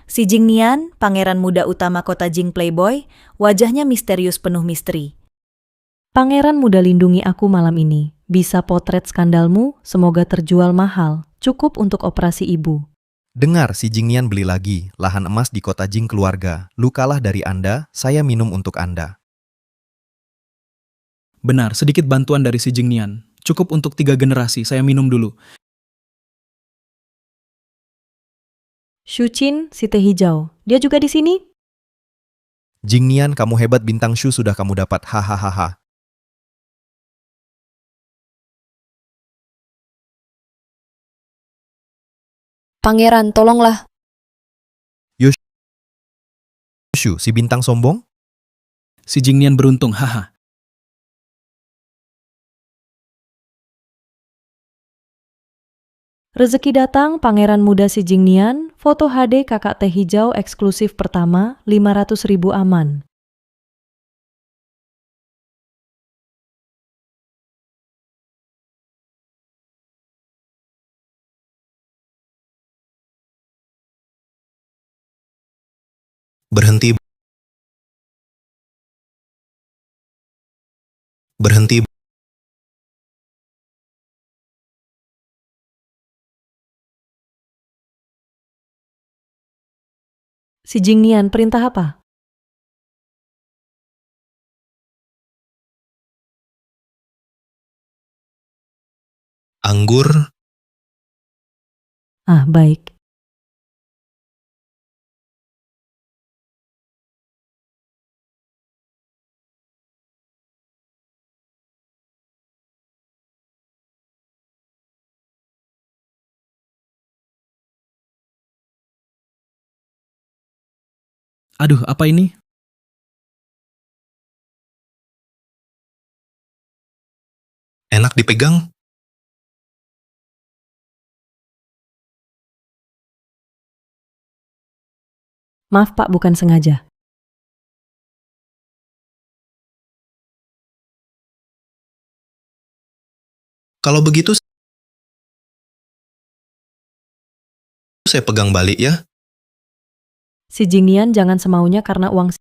Si Jingnian, pangeran muda utama kota Jing Playboy, wajahnya misterius penuh misteri. Pangeran muda lindungi aku malam ini. Bisa potret skandalmu, semoga terjual mahal. Cukup untuk operasi ibu. Dengar si Jingnian beli lagi lahan emas di kota Jing keluarga. Lukalah dari Anda, saya minum untuk Anda. Benar, sedikit bantuan dari si Jingnian. Cukup untuk 3 generasi, saya minum dulu. Shuqin, si teh hijau. Dia juga di sini? Jingnian, kamu hebat, bintang Shu sudah kamu dapat, hahaha. Pangeran, tolonglah. Shu, si bintang sombong? Si Jingnian beruntung, haha. Rezeki datang, pangeran muda si Jingnian, foto HD kakak teh hijau eksklusif pertama, 500.000 aman. Berhenti. Berhenti. Si Jingnian, perintah apa? Anggur. Ah, baik. Aduh, apa ini? Enak dipegang? Maaf pak, bukan sengaja. Kalau begitu, saya pegang balik ya. Si Jingnian jangan semaunya karena uang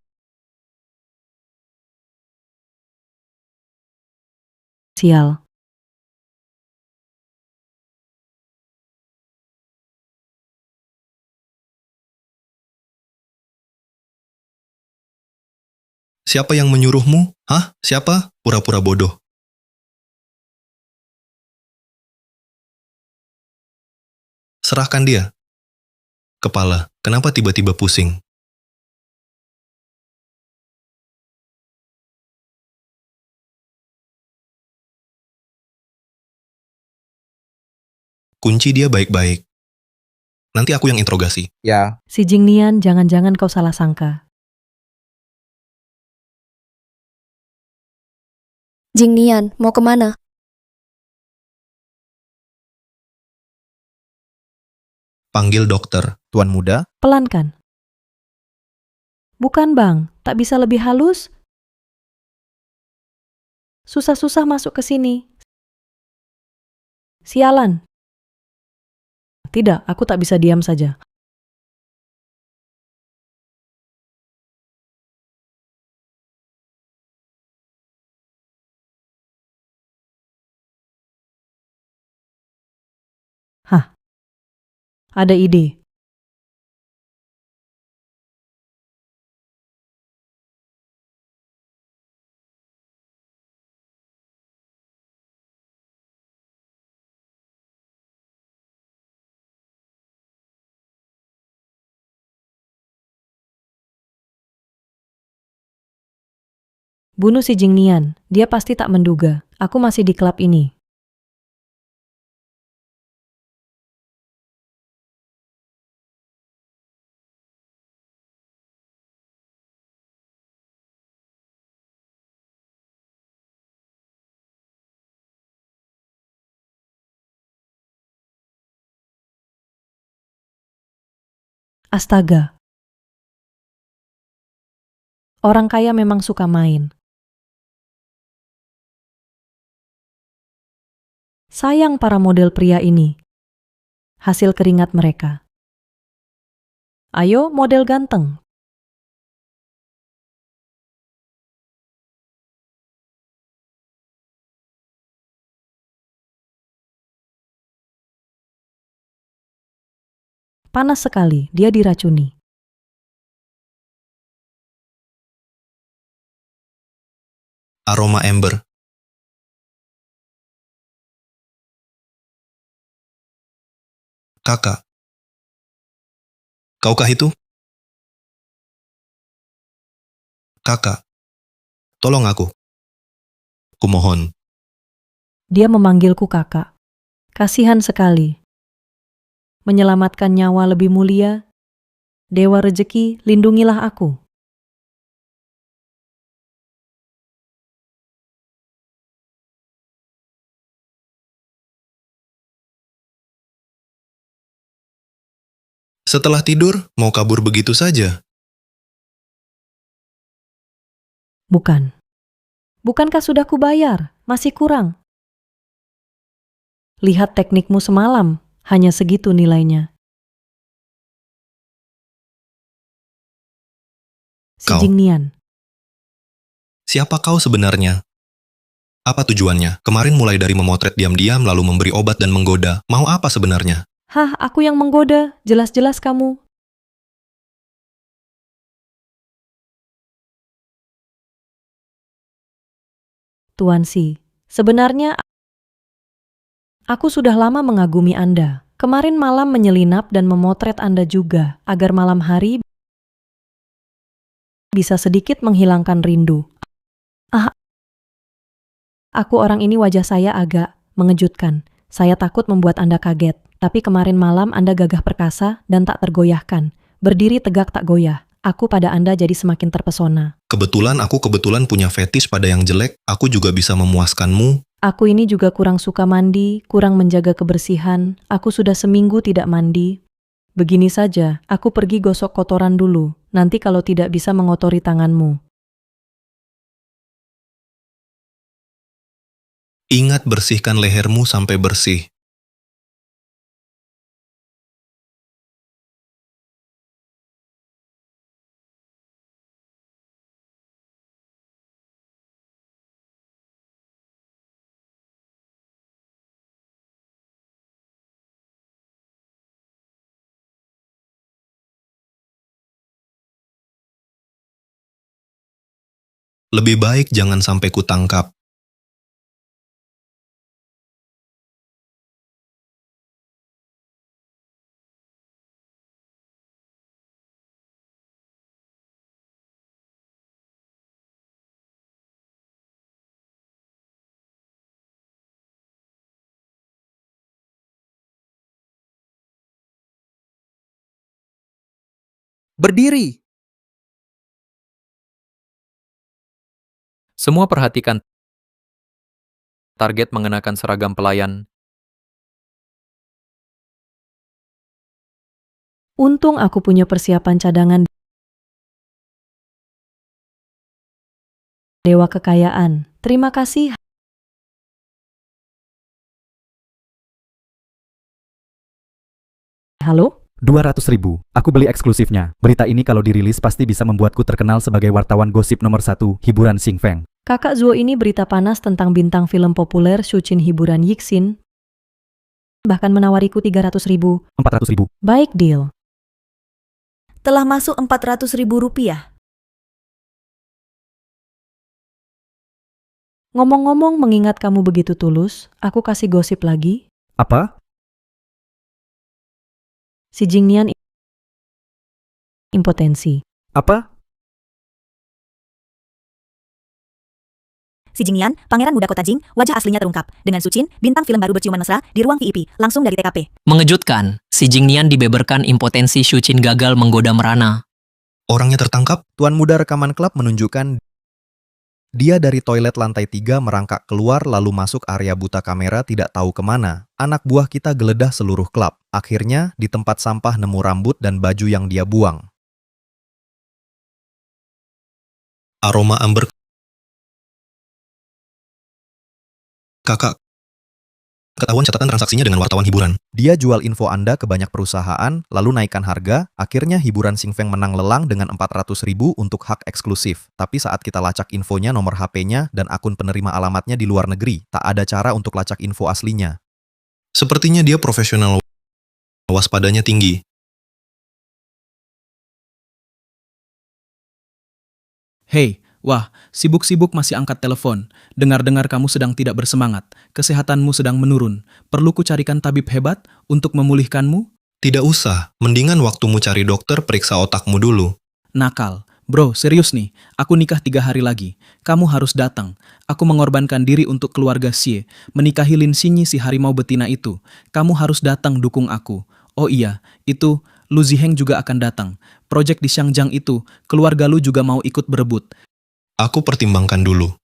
sial. Siapa yang menyuruhmu? Hah? Siapa? Pura-pura bodoh. Serahkan dia. Kepala, kenapa tiba-tiba pusing? Kunci dia baik-baik. Nanti aku yang interogasi. Ya, Si Jingnian, jangan-jangan kau salah sangka. Jingnian, mau kemana? Panggil dokter, Tuan Muda. Pelan kan? Bukan bang, tak bisa lebih halus? Susah-susah masuk ke sini. Sialan. Tidak, aku tak bisa diam saja. Hah, ada ide. Bunuh si Jingnian, dia pasti tak menduga. Aku masih di klub ini. Astaga. Orang kaya memang suka main. Sayang para model pria ini. Hasil keringat mereka. Ayo, model ganteng. Panas sekali, dia diracuni. Aroma ember. Kakak. Kaukah itu? Kakak. Tolong aku. Kumohon. Dia memanggilku kakak. Kasihan sekali. Menyelamatkan nyawa lebih mulia. Dewa rezeki, lindungilah aku. Setelah tidur, mau kabur begitu saja? Bukan. Bukankah sudah kubayar? Masih kurang. Lihat teknikmu semalam, hanya segitu nilainya. Si Kau. Jingnian. Siapa kau sebenarnya? Apa tujuannya? Kemarin mulai dari memotret diam-diam lalu memberi obat dan menggoda. Mau apa sebenarnya? Hah, aku yang menggoda, jelas-jelas kamu. Tuan Si, sebenarnya aku sudah lama mengagumi Anda. Kemarin malam menyelinap dan memotret Anda juga, agar malam hari bisa sedikit menghilangkan rindu. Aku orang ini wajah saya agak mengejutkan. Saya takut membuat Anda kaget. Tapi kemarin malam Anda gagah perkasa dan tak tergoyahkan. Berdiri tegak tak goyah. Aku pada Anda jadi semakin terpesona. Kebetulan aku punya fetish pada yang jelek. Aku juga bisa memuaskanmu. Aku ini juga kurang suka mandi, kurang menjaga kebersihan. Aku sudah seminggu tidak mandi. Begini saja, aku pergi gosok kotoran dulu. Nanti kalau tidak bisa mengotori tanganmu. Ingat bersihkan lehermu sampai bersih. Lebih baik jangan sampai kutangkap. Berdiri! Semua perhatikan target mengenakan seragam pelayan. Untung aku punya persiapan cadangan Dewa Kekayaan. Terima kasih. Halo? 200.000. Aku beli eksklusifnya. Berita ini kalau dirilis pasti bisa membuatku terkenal sebagai wartawan gosip nomor 1 hiburan Xing Feng. Kakak Zuo ini berita panas tentang bintang film populer Shuqin hiburan Yixin. Bahkan menawariku 300.000. 400.000. Baik, deal. Telah masuk 400.000 rupiah. Ngomong-ngomong mengingat kamu begitu tulus, aku kasih gosip lagi. Apa? Si Jingnian impotensi. Apa? Si Jingnian, pangeran muda kota Jing, wajah aslinya terungkap. Dengan Sucin, bintang film baru berciuman mesra, di ruang VIP, langsung dari TKP. Mengejutkan, si Jingnian dibeberkan impotensi Shuqin gagal menggoda merana. Orangnya tertangkap? Tuan muda rekaman klub menunjukkan dia dari toilet lantai 3 merangkak keluar lalu masuk area buta kamera tidak tahu kemana. Anak buah kita geledah seluruh klub. Akhirnya, di tempat sampah nemu rambut dan baju yang dia buang. Aroma amber. Kakak, Ketahuan catatan transaksinya dengan wartawan hiburan. Dia jual info Anda ke banyak perusahaan, lalu naikkan harga, akhirnya hiburan Xing Feng menang lelang dengan 400.000 untuk hak eksklusif. Tapi saat kita lacak infonya, nomor HP-nya, dan akun penerima alamatnya di luar negeri, tak ada cara untuk lacak info aslinya. Sepertinya dia profesional, waspadanya tinggi. Hei, wah, sibuk-sibuk masih angkat telepon. Dengar-dengar kamu sedang tidak bersemangat. Kesehatanmu sedang menurun. Perlu ku carikan tabib hebat untuk memulihkanmu? Tidak usah, mendingan waktumu cari dokter periksa otakmu dulu. Nakal. Bro, serius nih. Aku nikah 3 hari lagi. Kamu harus datang. Aku mengorbankan diri untuk keluarga Xie. Menikahi Lin Xinyi si harimau betina itu. Kamu harus datang dukung aku. Oh iya, itu Lu Ziheng juga akan datang. Proyek di Xiangjiang itu, keluarga lu juga mau ikut berebut. Aku pertimbangkan dulu.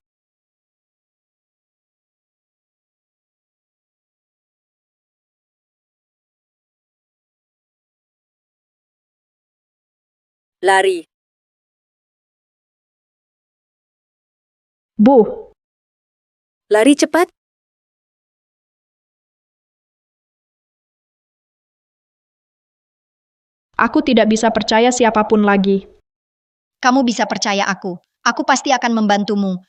Lari. Bu, Lari cepat. aku tidak bisa percaya siapapun lagi. Kamu bisa percaya aku. Aku pasti akan membantumu.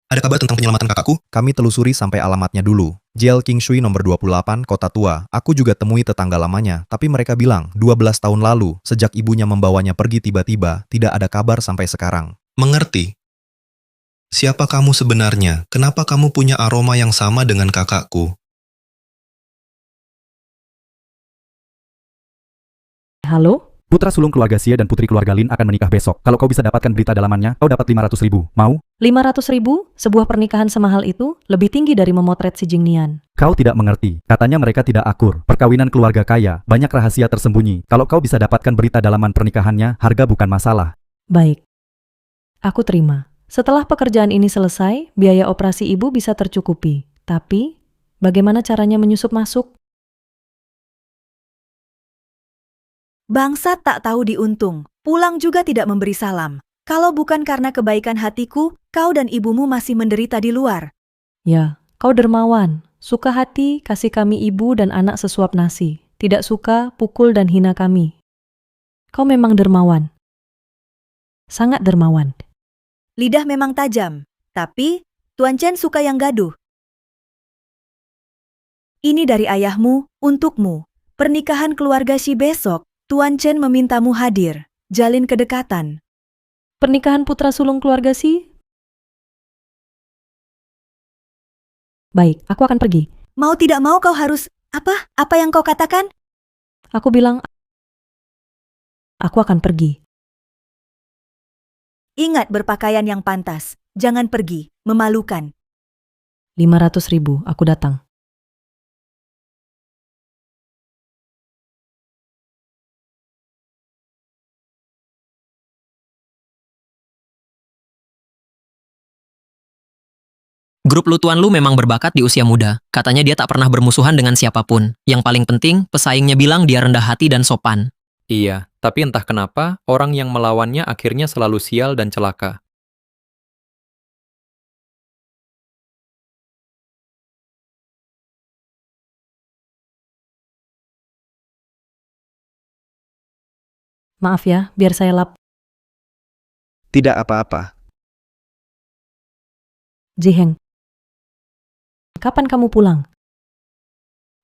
Ada kabar tentang penyelamatan kakakku? Kami telusuri sampai alamatnya dulu. Jiao Qingshui nomor 28, Kota Tua. Aku juga temui tetangga lamanya, tapi mereka bilang 12 tahun lalu, sejak ibunya membawanya pergi tiba-tiba, tidak ada kabar sampai sekarang. Mengerti? Siapa kamu sebenarnya? Kenapa kamu punya aroma yang sama dengan kakakku? Halo? Putra sulung keluarga Xie dan putri keluarga Lin akan menikah besok. Kalau kau bisa dapatkan berita dalamannya, kau dapat 500.000. Mau? 500.000? Sebuah pernikahan semahal itu lebih tinggi dari memotret si Jingnian. Kau tidak mengerti. Katanya mereka tidak akur. Perkawinan keluarga kaya, banyak rahasia tersembunyi. Kalau kau bisa dapatkan berita dalaman pernikahannya, harga bukan masalah. Baik. Aku terima. Setelah pekerjaan ini selesai, biaya operasi ibu bisa tercukupi. Tapi, bagaimana caranya menyusup masuk? Bangsat tak tahu diuntung, pulang juga tidak memberi salam. Kalau bukan karena kebaikan hatiku, kau dan ibumu masih menderita di luar. Ya, kau dermawan. Suka hati, kasih kami ibu dan anak sesuap nasi. Tidak suka, pukul dan hina kami. Kau memang dermawan. Sangat dermawan. Lidah memang tajam, tapi Tuan Chen suka yang gaduh. Ini dari ayahmu, untukmu. Pernikahan keluarga Xi besok, Tuan Chen memintamu hadir. Jalin kedekatan. Pernikahan putra sulung keluarga Xi? Baik, aku akan pergi. Mau tidak mau kau harus... Apa? Apa yang kau katakan? Aku bilang, aku akan pergi. Ingat berpakaian yang pantas. Jangan pergi, memalukan. 500.000, aku datang. Grup lutuan lu memang berbakat di usia muda. Katanya dia tak pernah bermusuhan dengan siapapun. Yang paling penting, pesaingnya bilang dia rendah hati dan sopan. Iya, tapi entah kenapa, orang yang melawannya akhirnya selalu sial dan celaka. Maaf ya, biar saya lap. Tidak apa-apa. Jiheng, kapan kamu pulang?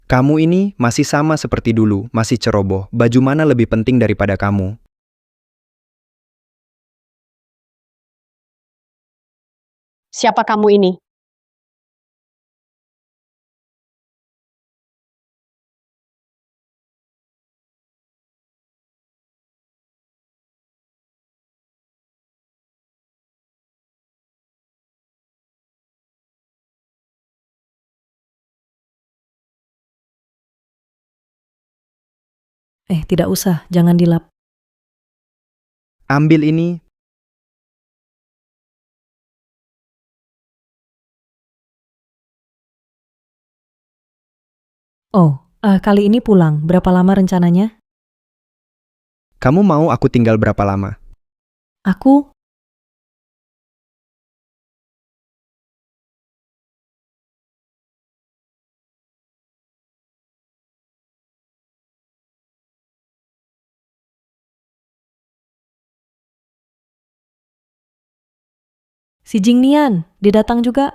Kamu ini masih sama seperti dulu, masih ceroboh. Baju mana lebih penting daripada kamu? Siapa kamu ini? Tidak usah, jangan dilap. Ambil ini. Oh, kali ini pulang. Berapa lama rencananya? Kamu mau aku tinggal berapa lama? Aku Si Jingnian, dia datang juga.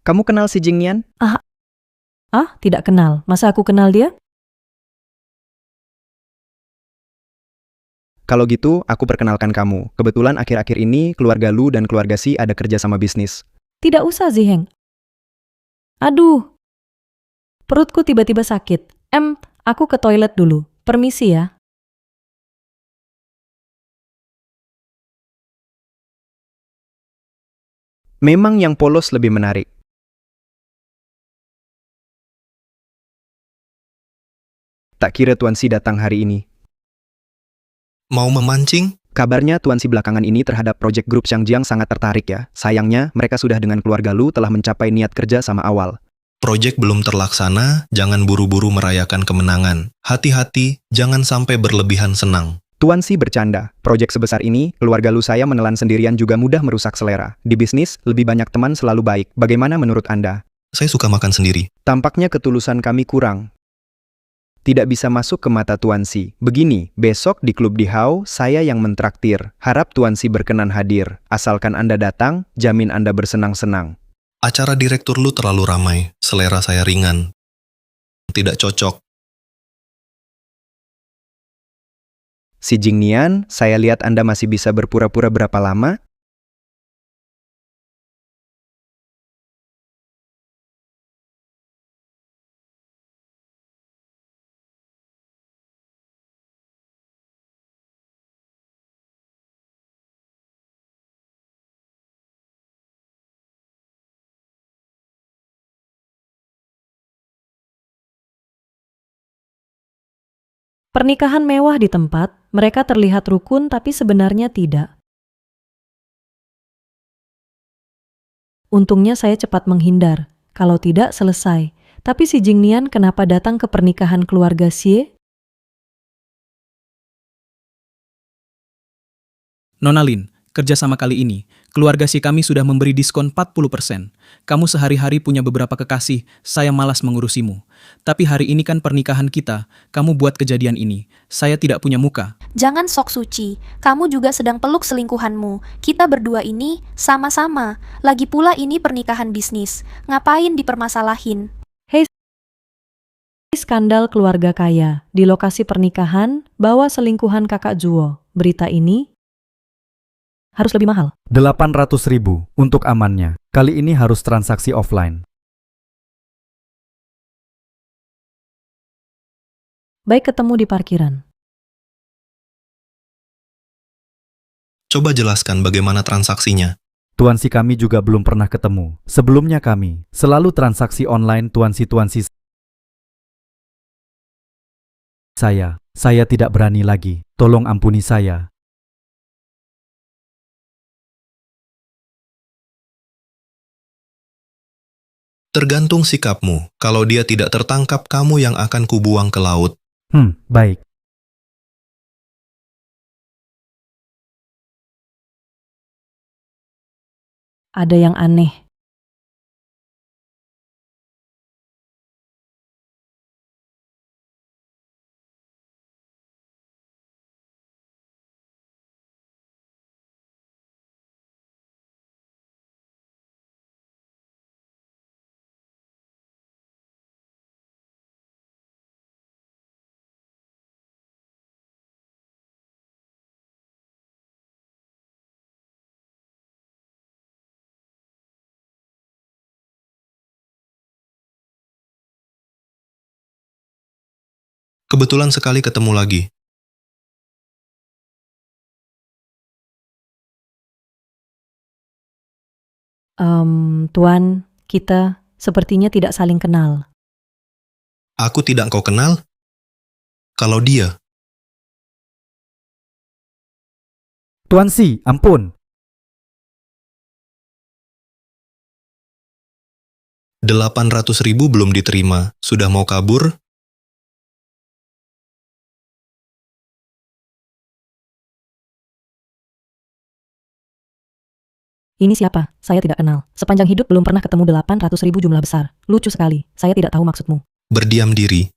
Kamu kenal si Jingnian? Tidak kenal. Masa aku kenal dia? Kalau gitu, aku perkenalkan kamu. Kebetulan akhir-akhir ini keluarga Lu dan keluarga Si ada kerja sama bisnis. Tidak usah, Ziheng. Aduh, perutku tiba-tiba sakit. Aku ke toilet dulu. Permisi ya. Memang yang polos lebih menarik. Tak kira Tuan Si datang hari ini. Mau memancing? Kabarnya Tuan Si belakangan ini terhadap proyek grup Xiangjiang sangat tertarik ya. Sayangnya, mereka sudah dengan keluarga Lu telah mencapai niat kerja sama awal. Proyek belum terlaksana, jangan buru-buru merayakan kemenangan. Hati-hati, jangan sampai berlebihan senang. Tuan Si bercanda. Proyek sebesar ini, keluarga Lu saya menelan sendirian juga mudah merusak selera. Di bisnis, lebih banyak teman selalu baik. Bagaimana menurut Anda? Saya suka makan sendiri. Tampaknya ketulusan kami kurang. Tidak bisa masuk ke mata Tuan Si. Begini, besok di klub di Hao, saya yang mentraktir. Harap Tuan Si berkenan hadir. Asalkan Anda datang, jamin Anda bersenang-senang. Acara direktur Lu terlalu ramai, selera saya ringan. Tidak cocok. Si Jingnian, saya lihat Anda masih bisa berpura-pura berapa lama? Pernikahan mewah di tempat, mereka terlihat rukun tapi sebenarnya tidak. Untungnya saya cepat menghindar, kalau tidak selesai. Tapi si Jingnian kenapa datang ke pernikahan keluarga Xie? Nona Lin, kerjasama kali ini, keluarga Si kami sudah memberi diskon 40%. Kamu sehari-hari punya beberapa kekasih, saya malas mengurusimu. Tapi hari ini kan pernikahan kita, kamu buat kejadian ini. Saya tidak punya muka. Jangan sok suci, kamu juga sedang peluk selingkuhanmu. Kita berdua ini sama-sama. Lagi pula ini pernikahan bisnis. Ngapain dipermasalahin? Skandal keluarga kaya. Di lokasi pernikahan, bawa selingkuhan kakak Zuo. Berita ini harus lebih mahal. 800.000 untuk amannya. Kali ini harus transaksi offline. Baik, ketemu di parkiran. Coba jelaskan bagaimana transaksinya. Tuan Si kami juga belum pernah ketemu. Sebelumnya kami selalu transaksi online Tuan Si Saya tidak berani lagi. Tolong ampuni saya. Tergantung sikapmu. Kalau dia tidak tertangkap, kamu yang akan kubuang ke laut. Baik. Ada yang aneh. Kebetulan sekali ketemu lagi. Tuan, kita sepertinya tidak saling kenal. Aku tidak kau kenal? Kalau dia, Tuan Si, ampun. 800.000 belum diterima. Sudah mau kabur? Ini siapa? Saya tidak kenal. Sepanjang hidup belum pernah ketemu 800.000 jumlah besar. Lucu sekali. Saya tidak tahu maksudmu. Berdiam diri.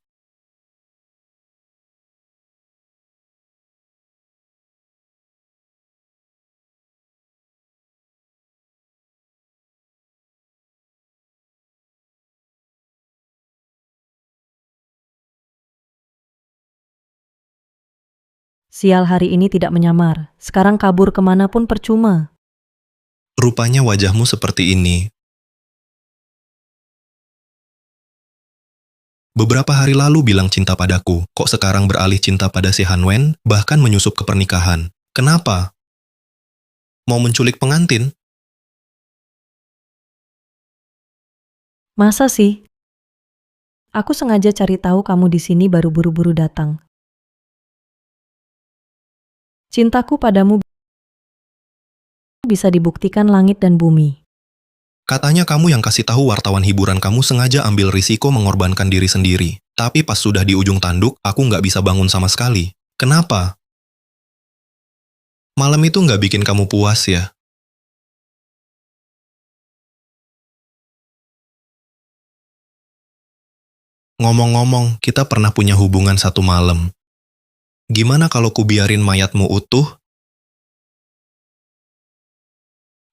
Sial, hari ini tidak menyamar. Sekarang kabur kemanapun percuma. Rupanya wajahmu seperti ini. Beberapa hari lalu bilang cinta padaku, kok sekarang beralih cinta pada si Hanwen, bahkan menyusup ke pernikahan. Kenapa? Mau menculik pengantin? Masa sih? Aku sengaja cari tahu kamu di sini baru buru-buru datang. Cintaku padamu bisa dibuktikan langit dan bumi. Katanya kamu yang kasih tahu wartawan hiburan kamu sengaja ambil risiko mengorbankan diri sendiri. Tapi pas sudah di ujung tanduk, aku nggak bisa bangun sama sekali. Kenapa? Malam itu nggak bikin kamu puas ya? Ngomong-ngomong, kita pernah punya hubungan satu malam. Gimana kalau ku biarin mayatmu utuh?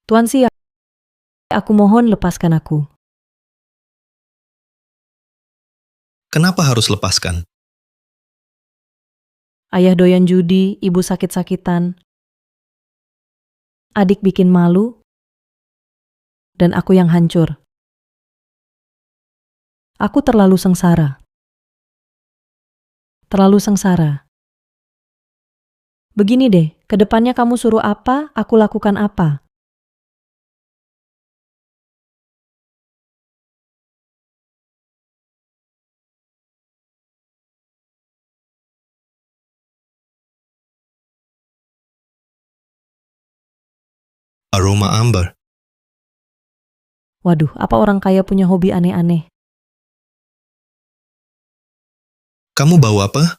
Tuan Si, aku mohon lepaskan aku. Kenapa harus lepaskan? Ayah doyan judi, ibu sakit-sakitan. Adik bikin malu. Dan aku yang hancur. Aku terlalu sengsara. Terlalu sengsara. Begini deh, kedepannya kamu suruh apa, aku lakukan apa. Aroma amber. Waduh, apa orang kaya punya hobi aneh-aneh? Kamu bau apa?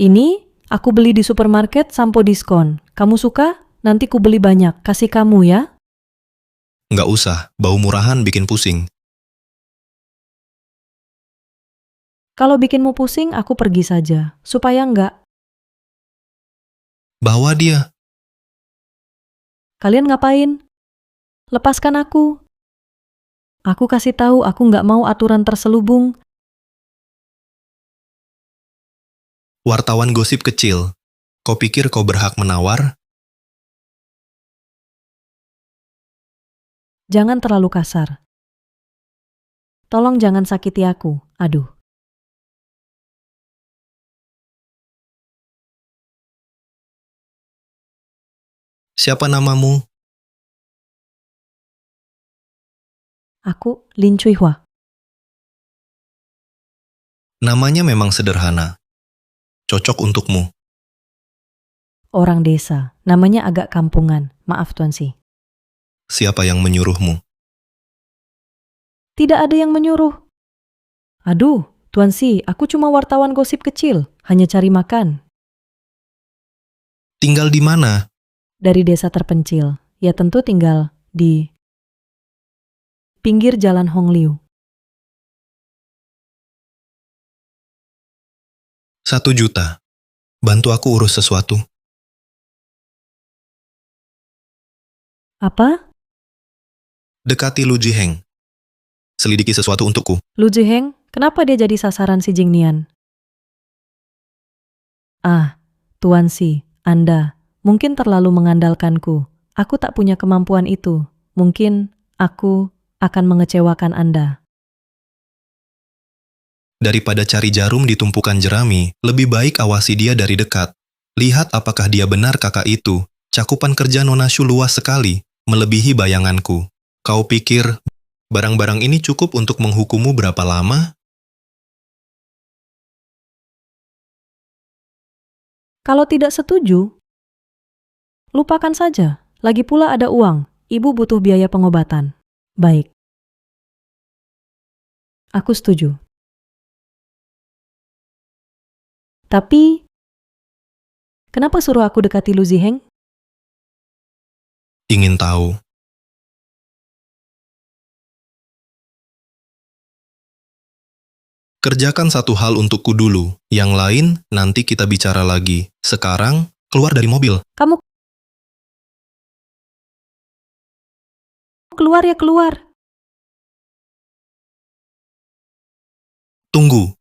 Ini aku beli di supermarket sampo diskon. Kamu suka? Nanti ku beli banyak, kasih kamu ya. Nggak usah, bau murahan bikin pusing. Kalau bikinmu pusing, aku pergi saja. Supaya enggak. Bawa dia. Kalian ngapain? Lepaskan aku. Aku kasih tahu aku nggak mau aturan terselubung. Wartawan gosip kecil. Kau pikir kau berhak menawar? Jangan terlalu kasar. Tolong jangan sakiti aku. Aduh. Siapa namamu? Aku Lin Cui Hua. Namanya memang sederhana. Cocok untukmu. Orang desa. Namanya agak kampungan. Maaf Tuan Si. Siapa yang menyuruhmu? Tidak ada yang menyuruh. Aduh, Tuan Si, aku cuma wartawan gosip kecil. Hanya cari makan. Tinggal di mana? Dari desa terpencil. Ya tentu tinggal di pinggir jalan Hongliu. 1 juta. Bantu aku urus sesuatu. Apa? Dekati Lu Jiheng. Selidiki sesuatu untukku. Lu Jiheng, kenapa dia jadi sasaran si Jingnian? Ah, Tuan Si, Anda mungkin terlalu mengandalkanku. Aku tak punya kemampuan itu. Mungkin aku akan mengecewakan Anda. Daripada cari jarum di tumpukan jerami, lebih baik awasi dia dari dekat. Lihat apakah dia benar kakak itu. Cakupan kerja Nona Shu luas sekali, melebihi bayanganku. Kau pikir barang-barang ini cukup untuk menghukummu berapa lama? Kalau tidak setuju, lupakan saja. Lagi pula ada uang. Ibu butuh biaya pengobatan. Baik. Aku setuju. Tapi, kenapa suruh aku dekati Lu Ziheng? Ingin tahu. Kerjakan satu hal untukku dulu. Yang lain, nanti kita bicara lagi. Sekarang, keluar dari mobil. Kamu keluar ya keluar. Tunggu.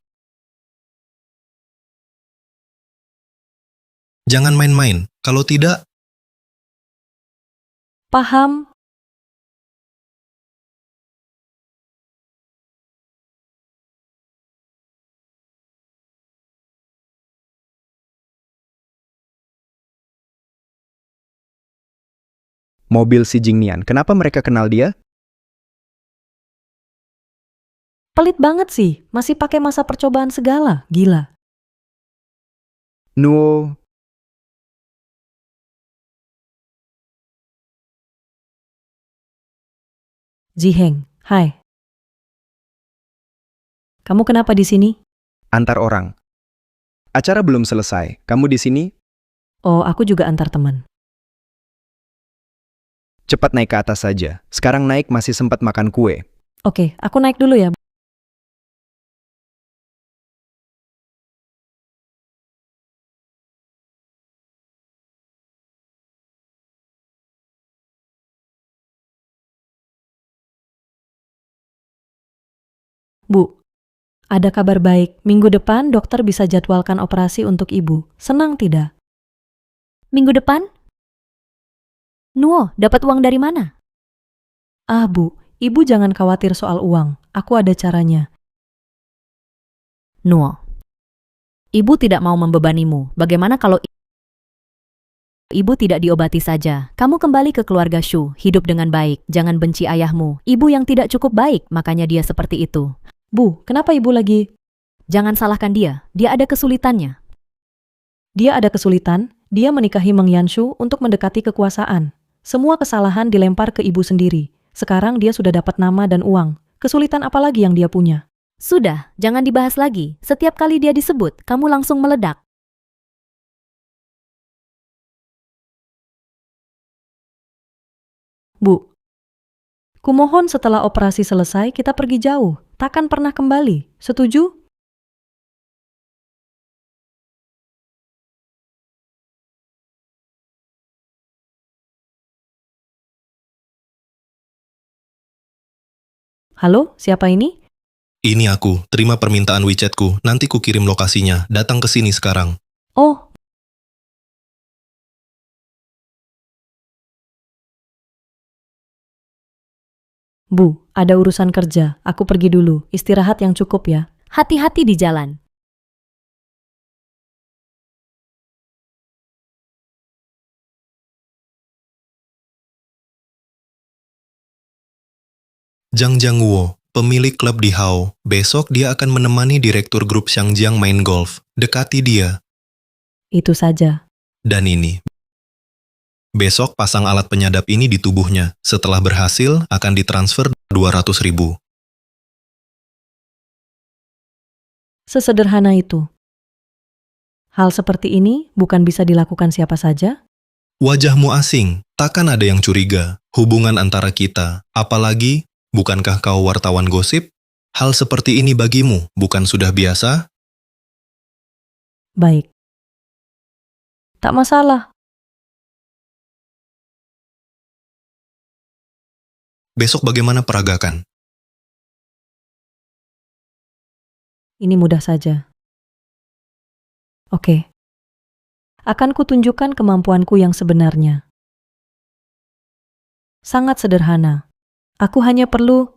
Jangan main-main. Kalau tidak, Paham? Mobil si Jingnian, kenapa mereka kenal dia? Pelit banget sih, masih pakai masa percobaan segala. Gila. Nuo, Jiheng, hai. Kamu kenapa di sini? antar orang. Acara belum selesai. Kamu di sini? Oh, aku juga antar teman. Cepat naik ke atas saja. Sekarang naik masih sempat makan kue. Oke, aku naik dulu ya. Bu, ada kabar baik. Minggu depan dokter bisa jadwalkan operasi untuk ibu. Senang tidak? Minggu depan? Nuo, dapat uang dari mana? Ah, Bu, ibu jangan khawatir soal uang. Aku ada caranya. Nuo, ibu tidak mau membebanimu. Bagaimana kalau ibu tidak diobati saja? Kamu kembali ke keluarga Shu, hidup dengan baik. Jangan benci ayahmu. Ibu yang tidak cukup baik, makanya dia seperti itu. Bu, kenapa ibu lagi? Jangan salahkan dia. Dia ada kesulitannya. Dia ada kesulitan, dia menikahi Meng Yanshu untuk mendekati kekuasaan. Semua kesalahan dilempar ke ibu sendiri. Sekarang dia sudah dapat nama dan uang. Kesulitan apa lagi yang dia punya? Sudah, jangan dibahas lagi. Setiap kali dia disebut, kamu langsung meledak. Bu, kumohon setelah operasi selesai kita pergi jauh. Takkan pernah kembali. Setuju? Halo, siapa ini? ini aku. Terima permintaan WeChatku. Nanti ku kirim lokasinya. Datang ke sini sekarang. Oh, Bu, ada urusan kerja. Aku pergi dulu. Istirahat yang cukup ya. Hati-hati di jalan. Zhang Jiangguo, pemilik klub di Hao. Besok dia akan menemani direktur grup Xiangjiang main golf. Dekati dia. Itu saja. Dan ini. Besok pasang alat penyadap ini di tubuhnya. Setelah berhasil, akan ditransfer 200.000. Sesederhana itu. Hal seperti ini bukan bisa dilakukan siapa saja? Wajahmu asing, takkan ada yang curiga. Hubungan antara kita, apalagi, bukankah kau wartawan gosip? Hal seperti ini bagimu bukan sudah biasa? Baik. Tak masalah. Besok bagaimana peragakan? Ini mudah saja. Oke. Akan kutunjukkan kemampuanku yang sebenarnya. Sangat sederhana. Aku hanya perlu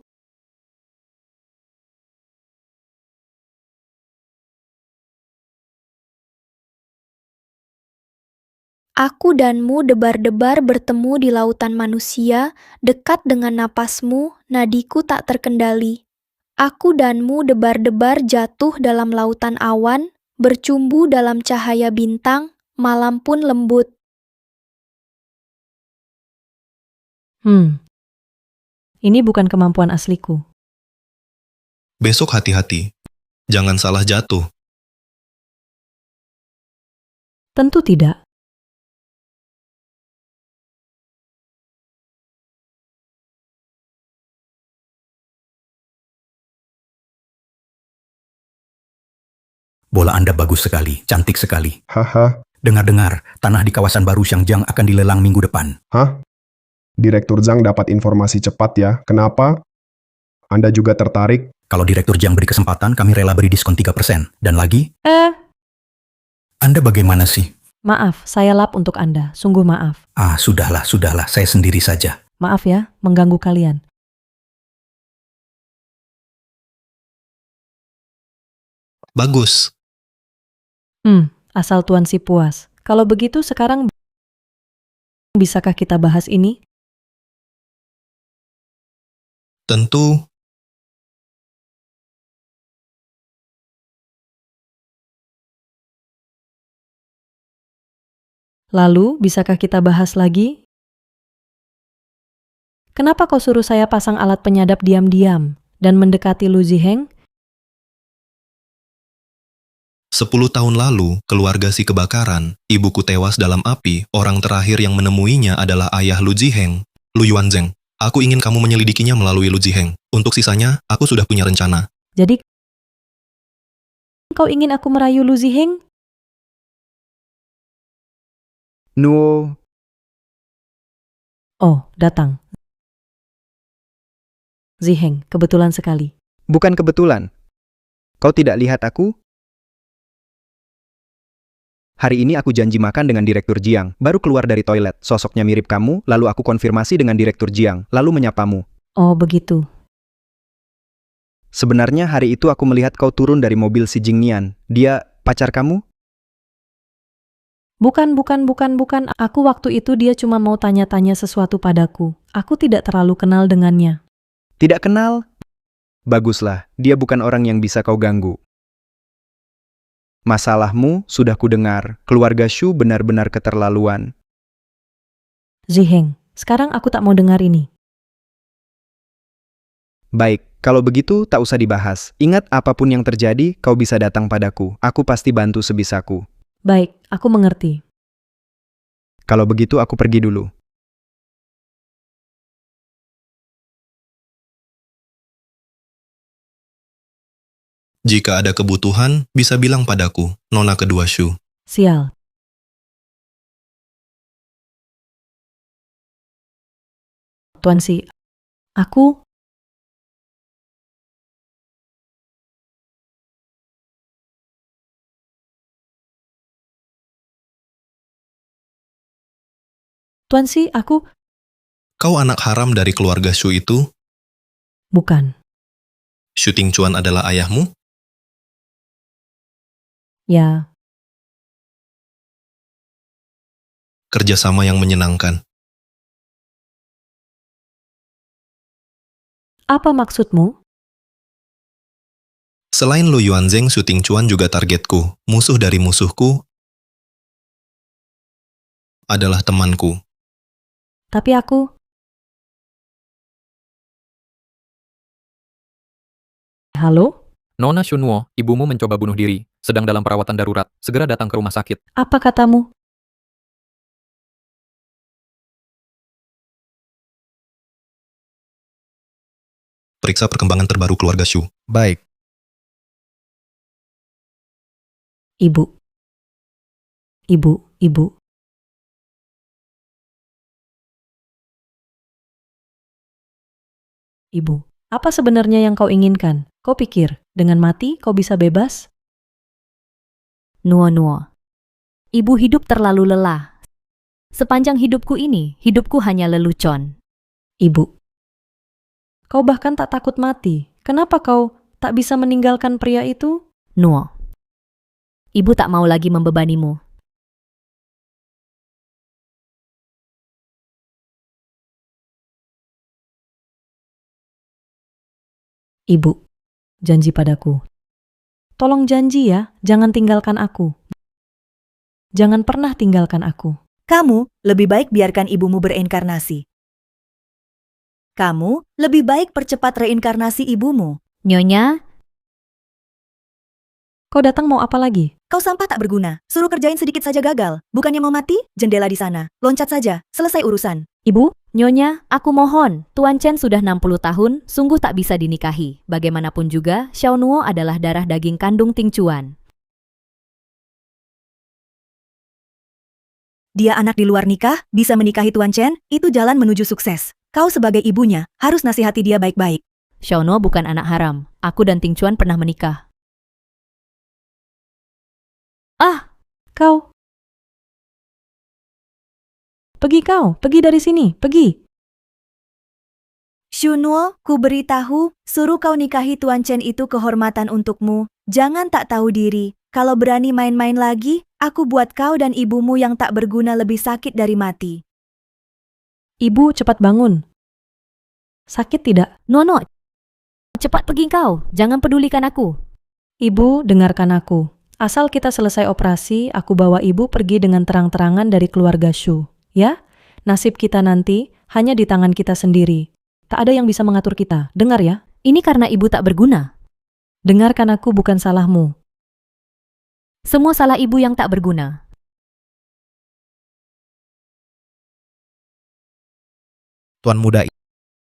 Aku danmu debar-debar bertemu di lautan manusia, dekat dengan napasmu, nadiku tak terkendali. Aku danmu debar-debar jatuh dalam lautan awan, bercumbu dalam cahaya bintang, malam pun lembut. Ini bukan kemampuan asliku. Besok hati-hati. Jangan salah jatuh. Tentu tidak. Bola Anda bagus sekali, cantik sekali. Haha, Dengar-dengar, tanah di kawasan baru Xiangjiang akan dilelang minggu depan. hah? Direktur Zhang dapat informasi cepat ya. Kenapa? Anda juga tertarik? Kalau Direktur Jiang beri kesempatan, kami rela beri diskon 3%. Dan lagi, Anda bagaimana sih? Maaf, saya lap untuk Anda. Sungguh maaf. Sudahlah, saya sendiri saja. Maaf ya, mengganggu kalian. Bagus. Asal Tuan si puas. Kalau begitu sekarang bisakah kita bahas ini? Tentu. Lalu, bisakah kita bahas lagi? Kenapa kau suruh saya pasang alat penyadap diam-diam dan mendekati Lu Ziheng? 10 tahun lalu, keluarga si kebakaran, ibuku tewas dalam api, orang terakhir yang menemuinya adalah ayah Lu Ziheng, Lu Yuanzheng. Aku ingin kamu menyelidikinya melalui Lu Ziheng. Untuk sisanya, aku sudah punya rencana. Jadi, kau ingin aku merayu Lu Ziheng? Nuo, Oh, datang. Ziheng, kebetulan sekali. bukan kebetulan. Kau tidak lihat aku? Hari ini aku janji makan dengan Direktur Jiang, baru keluar dari toilet. Sosoknya mirip kamu, lalu aku konfirmasi dengan Direktur Jiang, lalu menyapamu. Oh, begitu. Sebenarnya hari itu aku melihat kau turun dari mobil si Jingnian. Dia pacar kamu? Bukan. Aku waktu itu dia cuma mau tanya-tanya sesuatu padaku. Aku tidak terlalu kenal dengannya. Tidak kenal? Baguslah, dia bukan orang yang bisa kau ganggu. Masalahmu sudah kudengar, keluarga Shu benar-benar keterlaluan. Ziheng, sekarang aku tak mau dengar ini. Baik, kalau begitu tak usah dibahas. Ingat apapun yang terjadi, kau bisa datang padaku. Aku pasti bantu sebisaku. Baik, aku mengerti. Kalau begitu aku pergi dulu. Jika ada kebutuhan, bisa bilang padaku, nona kedua Shu. Sial. Tuan Si, aku... Tuan Si, aku... Kau anak haram dari keluarga Shu itu? Bukan. Shu Tingchuan adalah ayahmu? Ya, Kerjasama yang menyenangkan. apa maksudmu? Selain Lu Yuanzheng, Shu Tingchuan juga targetku. Musuh dari musuhku adalah temanku. Tapi aku... Halo? Nona Shunwo, ibumu mencoba bunuh diri, sedang dalam perawatan darurat. Segera datang ke rumah sakit. Apa katamu? Periksa perkembangan terbaru keluarga Shu. Baik. Ibu. Ibu, apa sebenarnya yang kau inginkan? Kau pikir, dengan mati kau bisa bebas? Nuo. Ibu hidup terlalu lelah. Sepanjang hidupku ini, hidupku hanya lelucon. Ibu. Kau bahkan tak takut mati. Kenapa kau tak bisa meninggalkan pria itu? Nuo. Ibu tak mau lagi membebanimu. Ibu, janji padaku. Tolong janji ya, jangan tinggalkan aku. Jangan pernah tinggalkan aku. Kamu lebih baik biarkan ibumu bereinkarnasi. Kamu lebih baik percepat reinkarnasi ibumu. Nyonya, kau datang mau apa lagi? Kau sampah tak berguna. Suruh kerjain sedikit saja gagal. Bukannya mau mati? Jendela di sana. Loncat saja. Selesai urusan. Ibu, Nyonya, aku mohon. Tuan Chen sudah 60 tahun, sungguh tak bisa dinikahi. Bagaimanapun juga, Xiao Nuo adalah darah daging kandung Tingchuan. Dia anak di luar nikah, bisa menikahi Tuan Chen, itu jalan menuju sukses. Kau sebagai ibunya, harus nasihati dia baik-baik. Xiao Nuo bukan anak haram. Aku dan Tingchuan pernah menikah. Kau... Pergi kau, pergi dari sini, pergi. Shunuo, ku beritahu, suruh kau nikahi Tuan Chen itu kehormatan untukmu. Jangan tak tahu diri. Kalau berani main-main lagi, aku buat kau dan ibumu yang tak berguna lebih sakit dari mati. Ibu, cepat bangun. Sakit tidak? No, cepat pergi kau, jangan pedulikan aku. Ibu, dengarkan aku. Asal kita selesai operasi, aku bawa ibu pergi dengan terang-terangan dari keluarga Shu. Ya? Nasib kita nanti hanya di tangan kita sendiri. Tak ada yang bisa mengatur kita. Dengar ya? Ini karena ibu tak berguna. Dengarkan aku, bukan salahmu. Semua salah ibu yang tak berguna. Tuan muda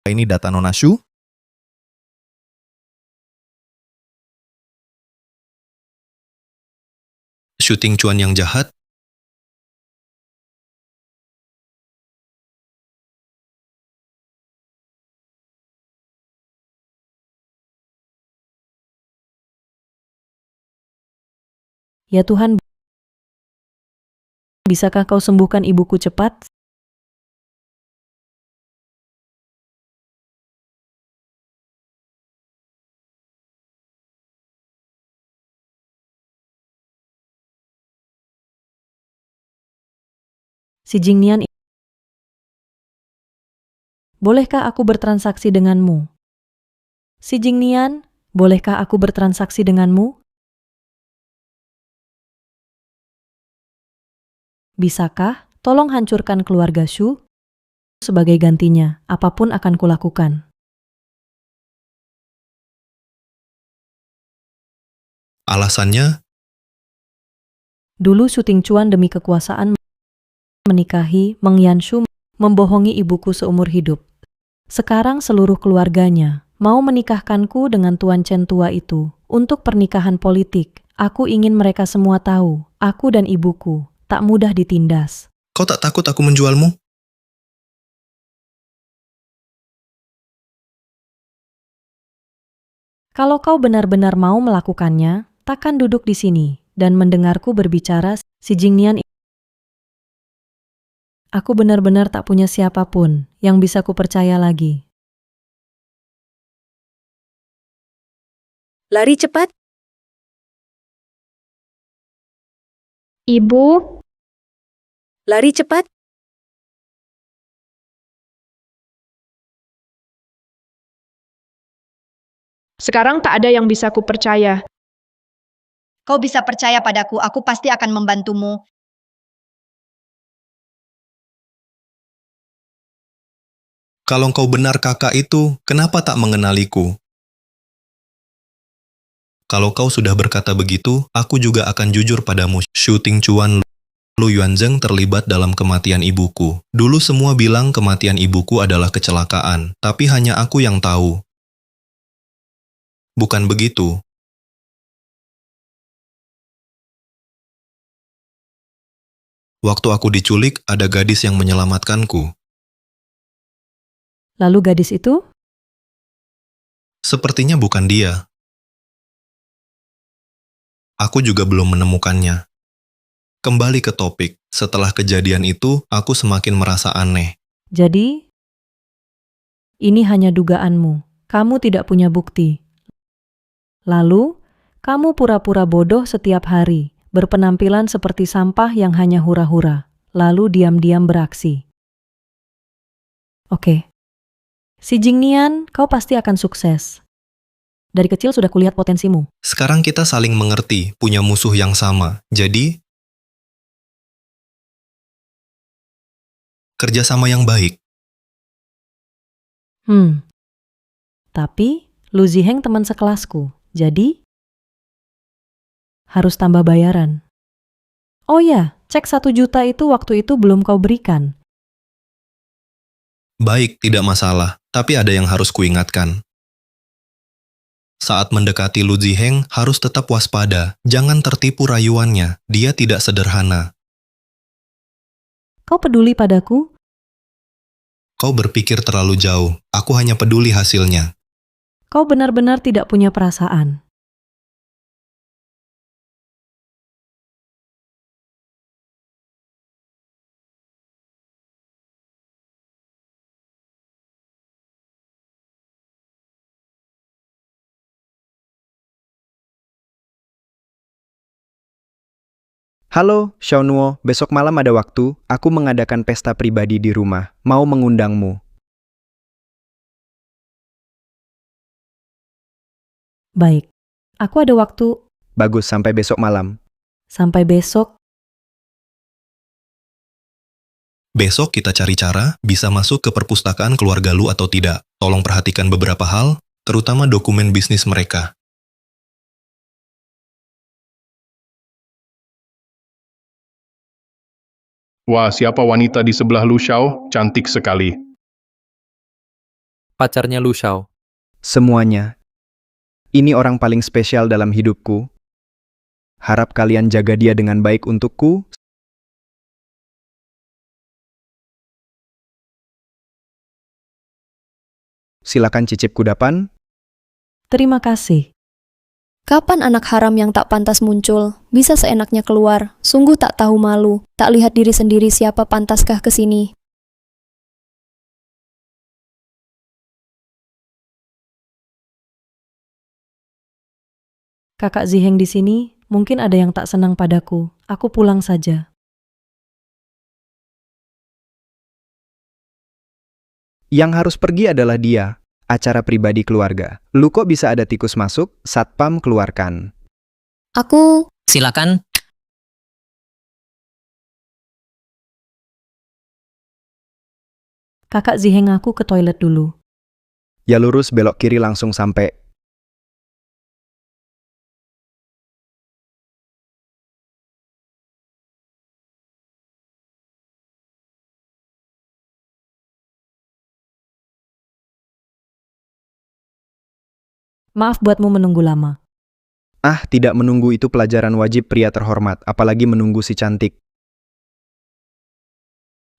ini data Nona Shu? Syuting cuan yang jahat? Ya Tuhan, bisakah kau sembuhkan ibuku cepat? Si Jingnian, bolehkah aku bertransaksi denganmu? Si Jingnian, bolehkah aku bertransaksi denganmu? Bisakah? Tolong hancurkan keluarga Shu. Sebagai gantinya, apapun akan kulakukan. Alasannya? Dulu syuting cuan demi kekuasaan menikahi Meng Yanshu, membohongi ibuku seumur hidup. Sekarang seluruh keluarganya mau menikahkanku dengan Tuan Chen tua itu untuk pernikahan politik. Aku ingin mereka semua tahu, aku dan ibuku tak mudah ditindas. Kau tak takut aku menjualmu? Kalau kau benar-benar mau melakukannya, takkan duduk di sini dan mendengarku berbicara. Si Jingnian, aku benar-benar tak punya siapapun yang bisa kupercaya lagi. Lari cepat. Ibu, Lari cepat. sekarang tak ada yang bisa kupercaya. Kau bisa percaya padaku, aku pasti akan membantumu. Kalau kau benar kakak itu, kenapa tak mengenaliku? Kalau kau sudah berkata begitu, aku juga akan jujur padamu. Syuting cuan Lu Yuanzheng terlibat dalam kematian ibuku. Dulu semua bilang kematian ibuku adalah kecelakaan, tapi hanya aku yang tahu. Bukan begitu. Waktu aku diculik, ada gadis yang menyelamatkanku. Lalu gadis itu? Sepertinya bukan dia. Aku juga belum menemukannya. Kembali ke topik, setelah kejadian itu, aku semakin merasa aneh. Jadi, ini hanya dugaanmu. Kamu tidak punya bukti. Lalu, kamu pura-pura bodoh setiap hari, berpenampilan seperti sampah yang hanya hura-hura, lalu diam-diam beraksi. Oke. Si Jingnian, kau pasti akan sukses. Dari kecil sudah kulihat potensimu. Sekarang kita saling mengerti, punya musuh yang sama. Jadi, kerjasama yang baik. Tapi, Lu Ziheng teman sekelasku. Jadi, harus tambah bayaran. Oh ya, cek 1 juta itu waktu itu belum kau berikan. Baik, tidak masalah. Tapi ada yang harus kuingatkan. Saat mendekati Lu Ziheng, harus tetap waspada. Jangan tertipu rayuannya. Dia tidak sederhana. Kau peduli padaku? Kau berpikir terlalu jauh. Aku hanya peduli hasilnya. Kau benar-benar tidak punya perasaan. Halo, Xiaonuo, besok malam ada waktu, aku mengadakan pesta pribadi di rumah, mau mengundangmu. Baik. Aku ada waktu. Bagus, sampai besok malam. Sampai besok. Besok kita cari cara bisa masuk ke perpustakaan keluarga lu atau tidak. Tolong perhatikan beberapa hal, terutama dokumen bisnis mereka. Wah, siapa wanita di sebelah Lu Xiao? Cantik sekali. Pacarnya Lu Xiao. Semuanya. Ini orang paling spesial dalam hidupku. Harap kalian jaga dia dengan baik untukku. Silakan cicip kudapan. Terima kasih. Kapan anak haram yang tak pantas muncul? Bisa seenaknya keluar. Sungguh tak tahu malu. Tak lihat diri sendiri siapa pantaskah ke sini. Kakak Ziheng di sini, mungkin ada yang tak senang padaku. Aku pulang saja. Yang harus pergi adalah dia. Acara pribadi keluarga. Lu kok bisa ada tikus masuk? Satpam keluarkan. Aku... Silakan. Kakak Ziheng aku ke toilet dulu. Ya lurus belok kiri langsung sampai. Maaf buatmu menunggu lama. Ah, tidak menunggu itu pelajaran wajib pria terhormat, apalagi menunggu si cantik.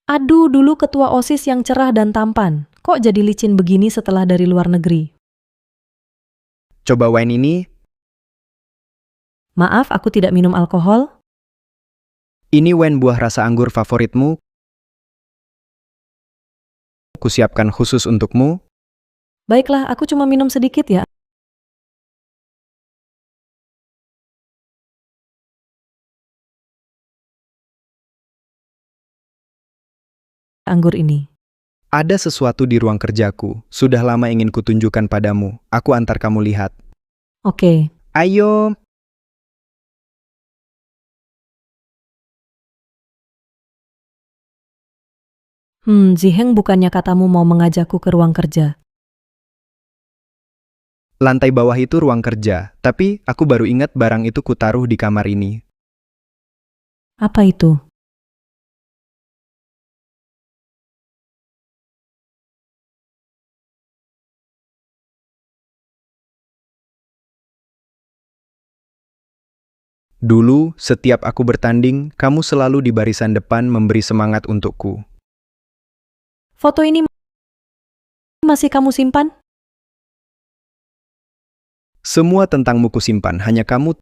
Aduh, dulu ketua OSIS yang cerah dan tampan. Kok jadi licin begini setelah dari luar negeri? Coba wine ini. Maaf, aku tidak minum alkohol. Ini wine buah rasa anggur favoritmu. Kusiapkan khusus untukmu. Baiklah, aku cuma minum sedikit ya. Anggur ini. Ada sesuatu di ruang kerjaku. Sudah lama ingin kutunjukkan padamu. Aku antar kamu lihat. Oke. Ayo. Ziheng bukannya katamu mau mengajakku ke ruang kerja. Lantai bawah itu ruang kerja, tapi aku baru ingat barang itu kutaruh di kamar ini. Apa itu? Dulu, setiap aku bertanding, kamu selalu di barisan depan memberi semangat untukku. Foto ini masih kamu simpan? Semua tentangmu kusimpan, hanya kamu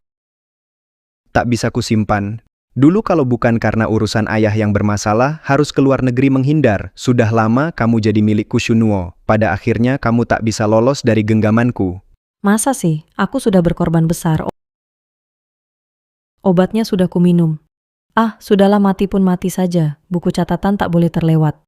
tak bisa kusimpan. Dulu kalau bukan karena urusan ayah yang bermasalah, harus keluar negeri menghindar. Sudah lama kamu jadi milikku Xiaonuo. Pada akhirnya kamu tak bisa lolos dari genggamanku. Masa sih? Aku sudah berkorban besar. Obatnya sudah kuminum. Ah, sudahlah mati pun mati saja. Buku catatan tak boleh terlewat.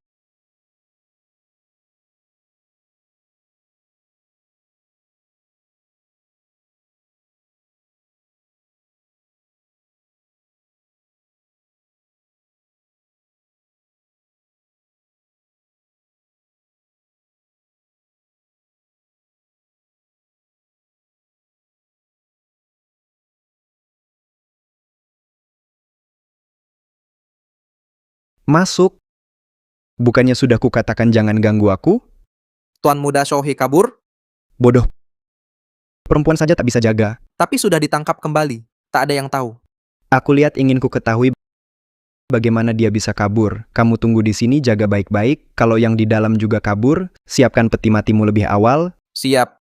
Masuk. Bukannya sudah kukatakan jangan ganggu aku? Tuan Muda Shohei kabur, Bodoh. Perempuan saja tak bisa jaga. tapi sudah ditangkap kembali. Tak ada yang tahu. Aku lihat ingin ku ketahui bagaimana dia bisa kabur. Kamu tunggu di sini jaga baik-baik. Kalau yang di dalam juga kabur, siapkan peti matimu lebih awal. Siap.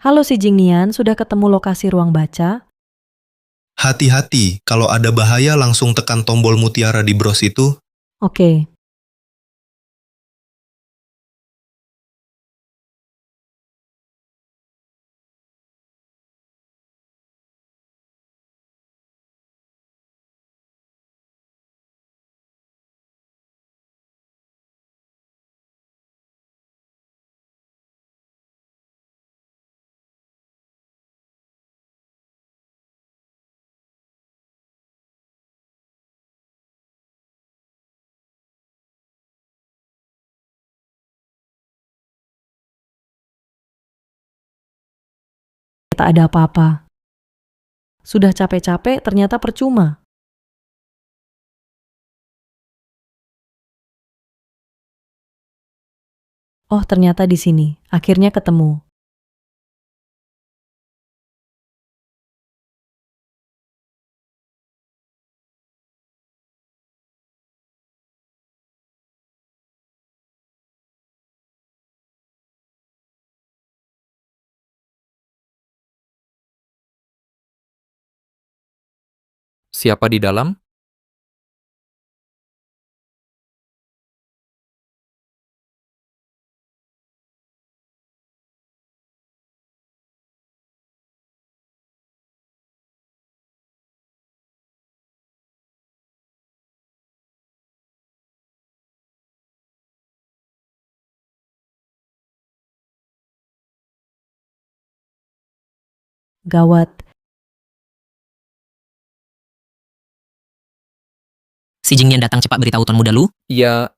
Halo si Jingnian, sudah ketemu lokasi ruang baca? Hati-hati, kalau ada bahaya langsung tekan tombol mutiara di bros itu. Oke. Tak ada apa-apa. Sudah capek-capek, ternyata percuma. Oh, ternyata di sini. Akhirnya ketemu. Siapa di dalam? Gawat. Si Jingnian datang cepat beritahu Tuan Muda Lu. Ya,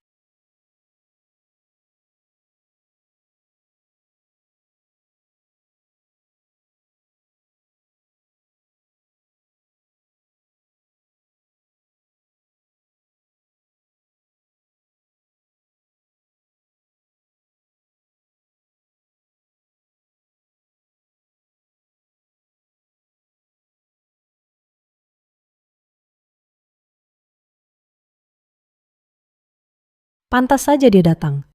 Pantas saja dia datang.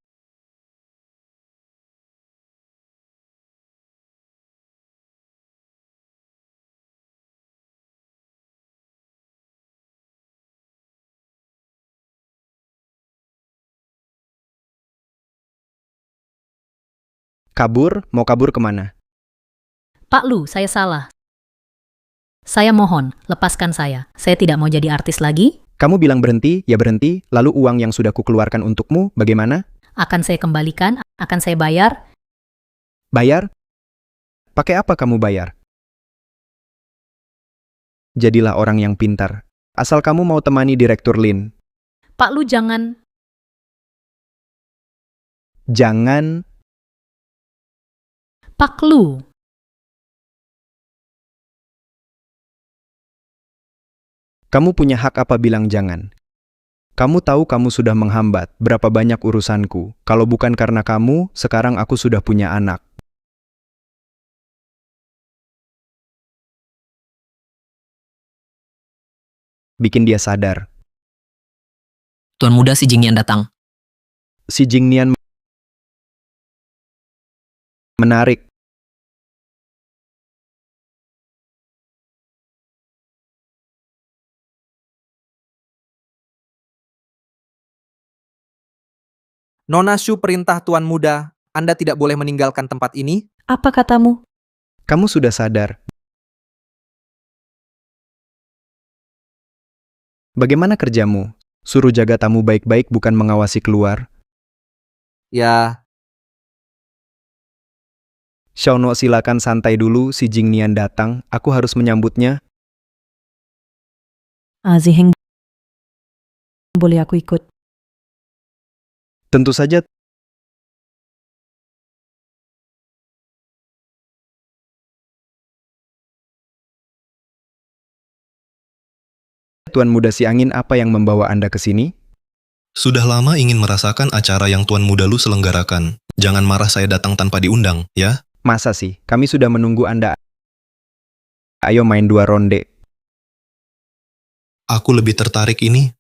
Kabur? Mau kabur kemana? Pak Lu, saya salah. Saya mohon, lepaskan saya. Saya tidak mau jadi artis lagi. Kamu bilang berhenti, ya berhenti, lalu uang yang sudah kukeluarkan untukmu, bagaimana? Akan saya kembalikan, akan saya bayar. Bayar? Pakai apa kamu bayar? Jadilah orang yang pintar. Asal kamu mau temani Direktur Lin. Pak Lu jangan. Jangan. Pak Lu. Kamu punya hak apa bilang jangan? Kamu tahu kamu sudah menghambat berapa banyak urusanku. Kalau bukan karena kamu, sekarang aku sudah punya anak. Bikin dia sadar. Tuan Muda si Jingnian datang. Si Jingnian menarik. Nona Shu perintah Tuan Muda, Anda tidak boleh meninggalkan tempat ini. Apa katamu? Kamu sudah sadar. Bagaimana kerjamu? Suruh jaga tamu baik-baik bukan mengawasi keluar. Ya, Xiaono silakan santai dulu, si Jingnian datang, aku harus menyambutnya. Ziheng, boleh aku ikut? Tentu saja. Tuan Muda Si Angin, apa yang membawa Anda ke sini? Sudah lama ingin merasakan acara yang Tuan Muda Lu selenggarakan. Jangan marah saya datang tanpa diundang, ya? Masa sih? Kami sudah menunggu Anda. Ayo main 2 ronde. Aku lebih tertarik ini.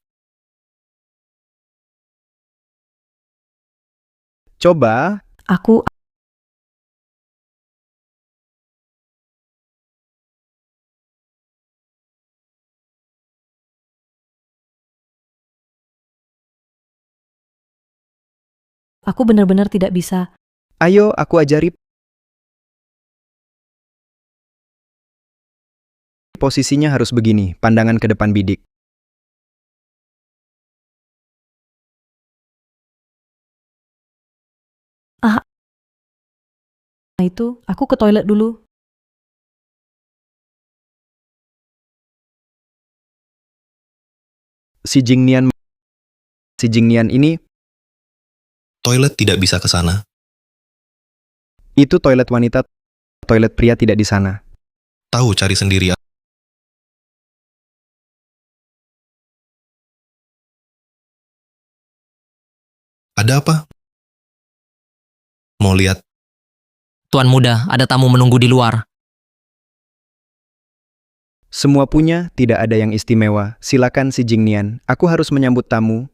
Coba. Aku Aku benar-benar tidak bisa. Ayo, aku ajari. Posisinya harus begini, pandangan ke depan bidik. Itu, aku ke toilet dulu. Si Jingnian ini, Toilet tidak bisa ke sana. itu toilet wanita, toilet pria tidak di sana. Tahu cari sendiri. Ada apa? Mau lihat? Tuan muda, ada tamu menunggu di luar. Semua punya, tidak ada yang istimewa. Silakan si Jingnian, aku harus menyambut tamu.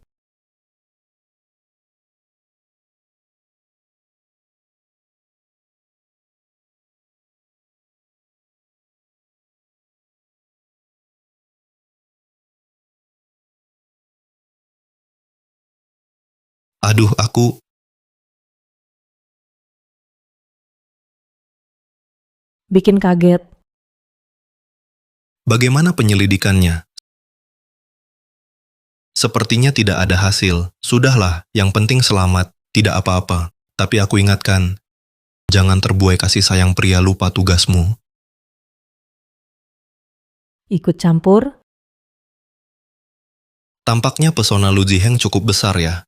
Aduh, aku... Bikin kaget. Bagaimana penyelidikannya? Sepertinya tidak ada hasil. Sudahlah, yang penting selamat, tidak apa-apa. Tapi aku ingatkan, jangan terbuai kasih sayang pria lupa tugasmu. Ikut campur. Tampaknya pesona Lu Ziheng cukup besar ya.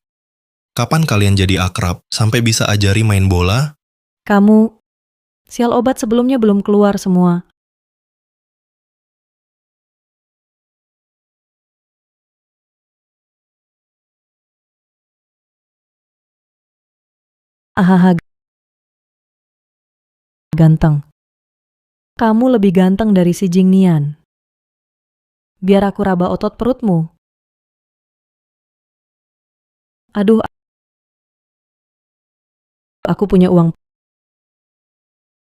Kapan kalian jadi akrab, sampai bisa ajari main bola? Kamu, sial obat sebelumnya belum keluar semua. Ahaha, ganteng. Kamu lebih ganteng dari si Jingnian. Biar aku raba otot perutmu. Aduh, aku punya uang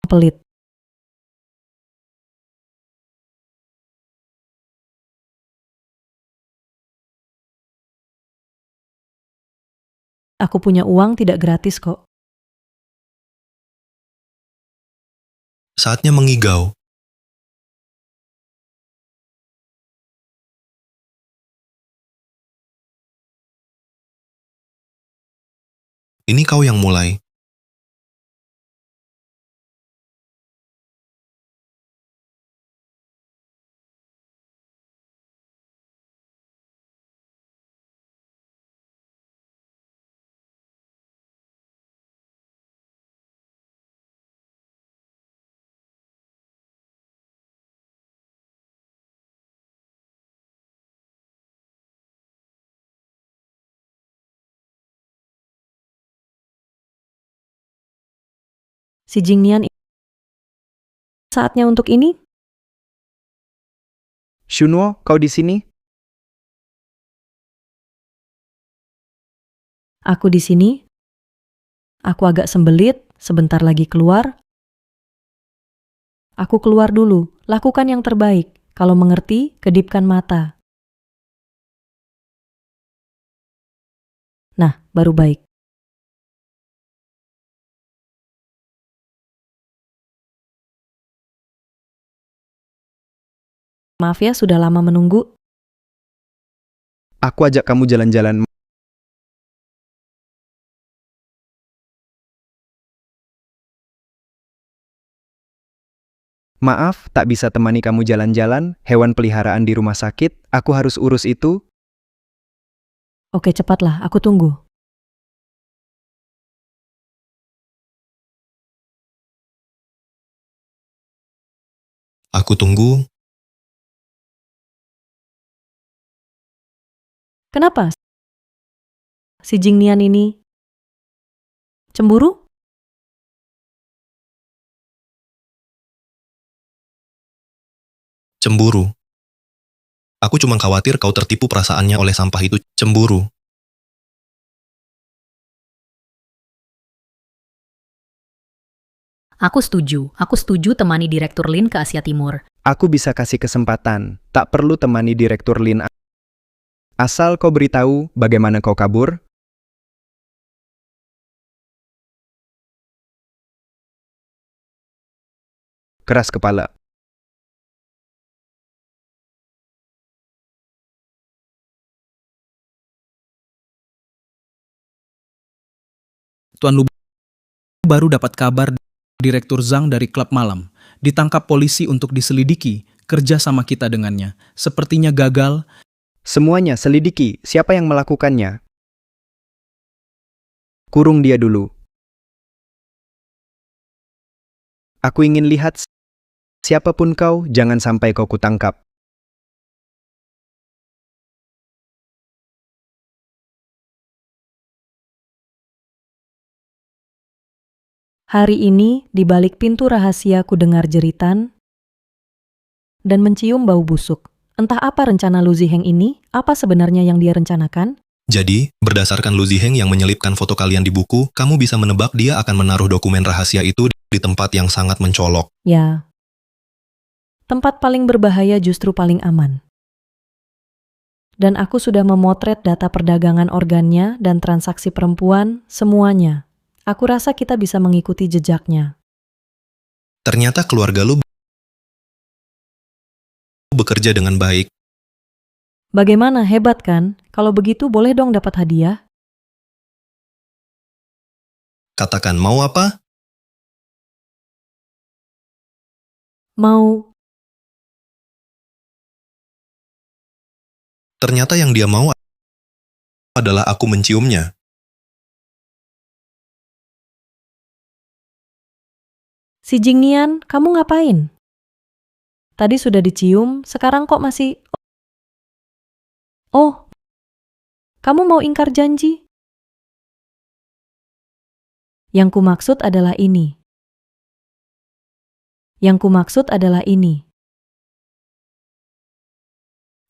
pelit. Aku punya uang tidak gratis kok. Saatnya mengigau. Ini kau yang mulai. Si Jingnian, saatnya untuk ini? Shunwo, kau di sini? Aku di sini. Aku agak sembelit, sebentar lagi keluar. Aku keluar dulu, lakukan yang terbaik. Kalau mengerti, kedipkan mata. Nah, baru baik. Maaf ya, sudah lama menunggu. Aku ajak kamu jalan-jalan. Maaf, tak bisa temani kamu jalan-jalan, hewan peliharaan di rumah sakit, aku harus urus itu. Oke, cepatlah, aku tunggu. Aku tunggu. Kenapa? Si Jingnian ini cemburu? Cemburu. Aku cuma khawatir kau tertipu perasaannya oleh sampah itu. Cemburu. Aku setuju temani Direktur Lin ke Asia Timur. Aku bisa kasih kesempatan, tak perlu temani Direktur Lin. Asal kau beritahu bagaimana kau kabur, Keras kepala. Tuan Lu baru dapat kabar Direktur Zhang dari klub malam. Ditangkap polisi untuk diselidiki, kerja sama kita dengannya. Sepertinya gagal. Semuanya selidiki siapa yang melakukannya. Kurung dia dulu. Aku ingin lihat siapapun kau, jangan sampai kau kutangkap. Hari ini, di balik pintu rahasia ku dengar jeritan dan mencium bau busuk. Entah apa rencana Lu Ziheng ini, apa sebenarnya yang dia rencanakan? Jadi, berdasarkan Lu Ziheng yang menyelipkan foto kalian di buku, kamu bisa menebak dia akan menaruh dokumen rahasia itu di tempat yang sangat mencolok. Ya, tempat paling berbahaya justru paling aman. Dan aku sudah memotret data perdagangan organnya dan transaksi perempuan, semuanya. Aku rasa kita bisa mengikuti jejaknya. Ternyata keluarga lu bekerja dengan baik. Bagaimana, hebat kan? Kalau begitu boleh dong dapat hadiah? Katakan mau apa? Mau. Ternyata yang dia mau adalah aku menciumnya. Si Jingnian, kamu ngapain? Tadi sudah dicium, sekarang kok masih... Oh, kamu mau ingkar janji? Yang kumaksud adalah ini. Yang kumaksud adalah ini.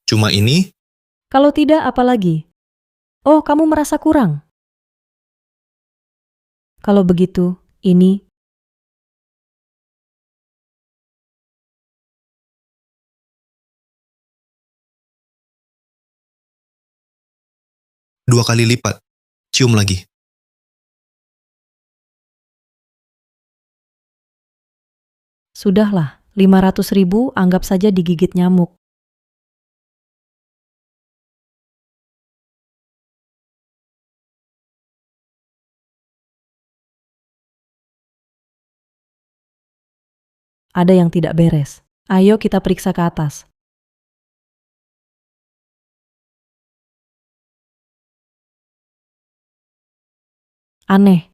Cuma ini? Kalau tidak, apa lagi? Oh, kamu merasa kurang? Kalau begitu, ini... 2 kali lipat. Cium lagi. Sudahlah, 500.000 anggap saja digigit nyamuk. Ada yang tidak beres. Ayo kita periksa ke atas. Aneh.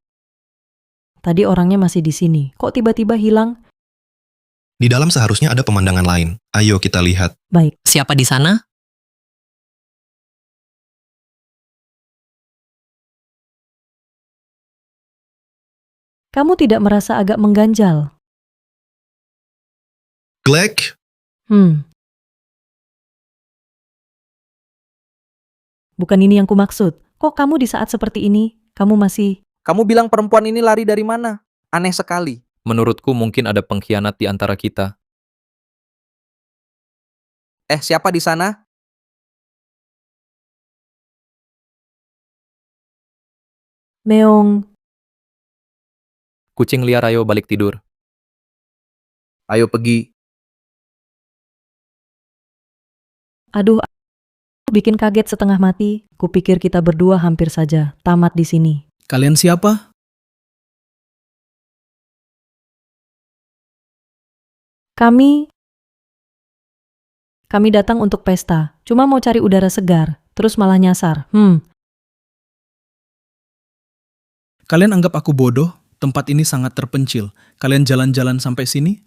Tadi orangnya masih di sini. Kok tiba-tiba hilang? Di dalam seharusnya ada pemandangan lain. Ayo kita lihat. Baik. Siapa di sana? Kamu tidak merasa agak mengganjal? Glek? Bukan ini yang kumaksud. Kok kamu di saat seperti ini, kamu masih... Kamu bilang perempuan ini lari dari mana? Aneh sekali. Menurutku mungkin ada pengkhianat di antara kita. Siapa di sana? Meong. Kucing liar, ayo balik tidur. Ayo pergi. Aduh, bikin kaget setengah mati. Kupikir kita berdua hampir saja tamat di sini. Kalian siapa? Kami datang untuk pesta. Cuma mau cari udara segar, terus malah nyasar. Kalian anggap aku bodoh? Tempat ini sangat terpencil. Kalian jalan-jalan sampai sini?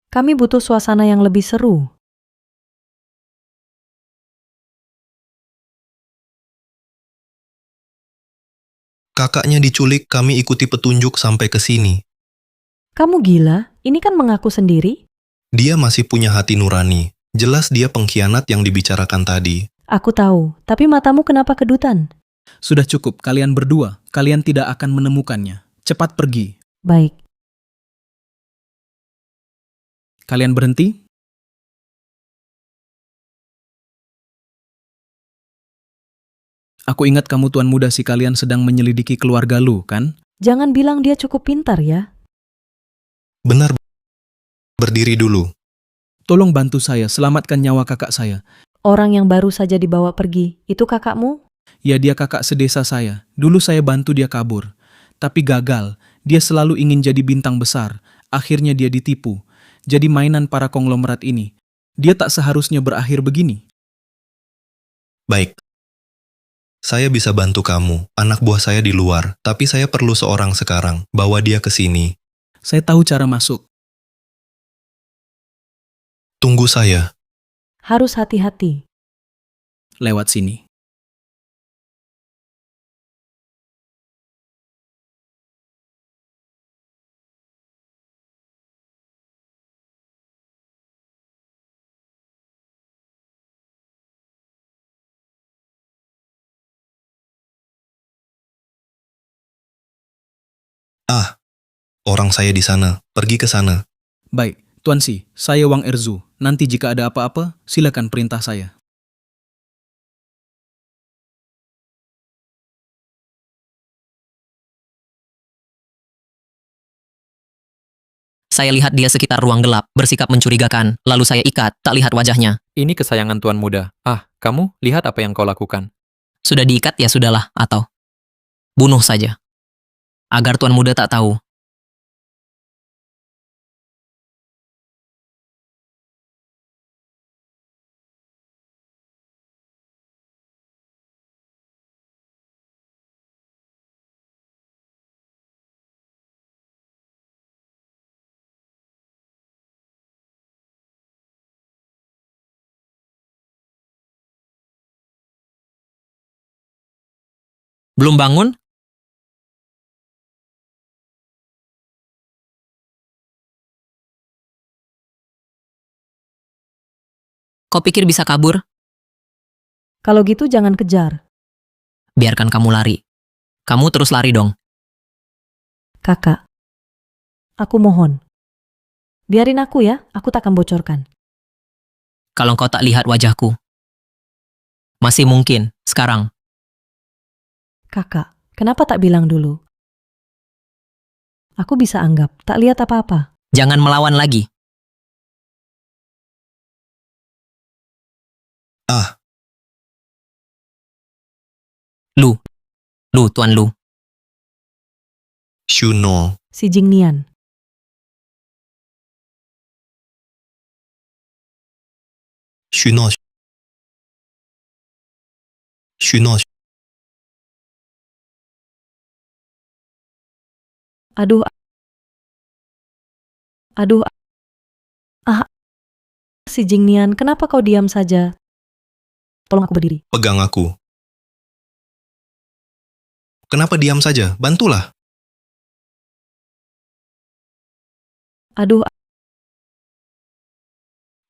Kami butuh suasana yang lebih seru. Kakaknya diculik, kami ikuti petunjuk sampai ke sini. Kamu gila? Ini kan mengaku sendiri. Dia masih punya hati nurani. Jelas dia pengkhianat yang dibicarakan tadi. Aku tahu, tapi matamu kenapa kedutan? Sudah cukup, kalian berdua. Kalian tidak akan menemukannya. Cepat pergi. Baik. Kalian berhenti? Aku ingat kamu tuan muda si kalian sedang menyelidiki keluarga Lu, kan? Jangan bilang dia cukup pintar ya. Benar, berdiri dulu. Tolong bantu saya, selamatkan nyawa kakak saya. Orang yang baru saja dibawa pergi, itu kakakmu? Ya, dia kakak sedesa saya. Dulu saya bantu dia kabur. Tapi gagal. Dia selalu ingin jadi bintang besar. Akhirnya dia ditipu. Jadi mainan para konglomerat ini. Dia tak seharusnya berakhir begini. Baik. Saya bisa bantu kamu. Anak buah saya di luar. Tapi saya perlu seorang sekarang. Bawa dia ke sini. Saya tahu cara masuk. Tunggu saya. Harus hati-hati. Lewat sini. Ah, orang saya di sana. Pergi ke sana. Baik, Tuan Si, saya Wang Erzu. Nanti jika ada apa-apa, silakan perintah saya. Saya lihat dia sekitar ruang gelap, bersikap mencurigakan. Lalu saya ikat, tak lihat wajahnya. Ini kesayangan Tuan Muda. Ah, kamu lihat apa yang kau lakukan. Sudah diikat ya sudahlah, atau bunuh saja. Agar Tuan Muda tak tahu. Belum bangun? Kau pikir bisa kabur? Kalau gitu jangan kejar. Biarkan kamu lari. Kamu terus lari dong. Kakak. Aku mohon. Biarin aku ya, aku tak akan bocorkan. Kalau kau tak lihat wajahku. Masih mungkin, sekarang. Kakak, kenapa tak bilang dulu? Aku bisa anggap, tak lihat apa-apa. Jangan melawan lagi. Ah. Lu, Tuan Lu. Shuno. Si Jingnian. Shuno. Shuno. Aduh. Aduh. Ah. Si Jingnian, kenapa kau diam saja? Tolong aku berdiri. Pegang aku. Kenapa diam saja? Bantulah. Aduh.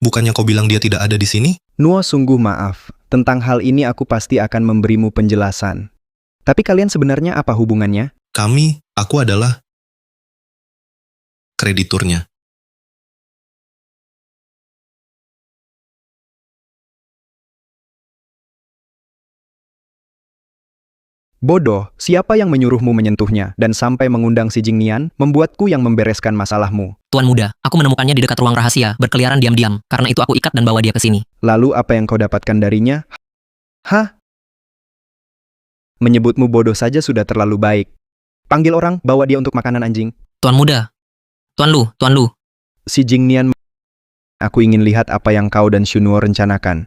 Bukannya kau bilang dia tidak ada di sini? Nuo sungguh maaf. Tentang hal ini aku pasti akan memberimu penjelasan. Tapi kalian sebenarnya apa hubungannya? Aku adalah krediturnya. Bodoh, siapa yang menyuruhmu menyentuhnya dan sampai mengundang si Jingnian, membuatku yang membereskan masalahmu. Tuan Muda, aku menemukannya di dekat ruang rahasia, berkeliaran diam-diam. Karena itu aku ikat dan bawa dia ke sini. Lalu apa yang kau dapatkan darinya? Hah? Menyebutmu bodoh saja sudah terlalu baik. Panggil orang, bawa dia untuk makanan anjing. Tuan Muda. Tuan Lu. Si Jingnian, aku ingin lihat apa yang kau dan Shunuo rencanakan.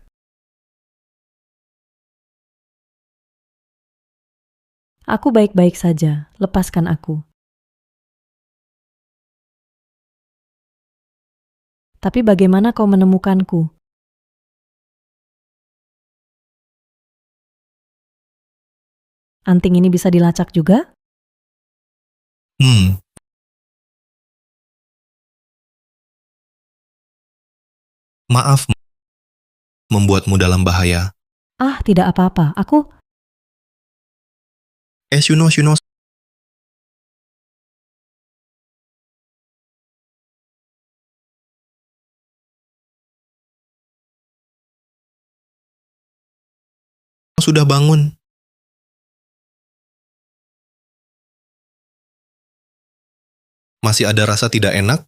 Aku baik-baik saja, lepaskan aku. Tapi bagaimana kau menemukanku? Anting ini bisa dilacak juga? Maaf, membuatmu dalam bahaya. Ah, tidak apa-apa. Aku... Shuno. Sudah bangun. Masih ada rasa tidak enak?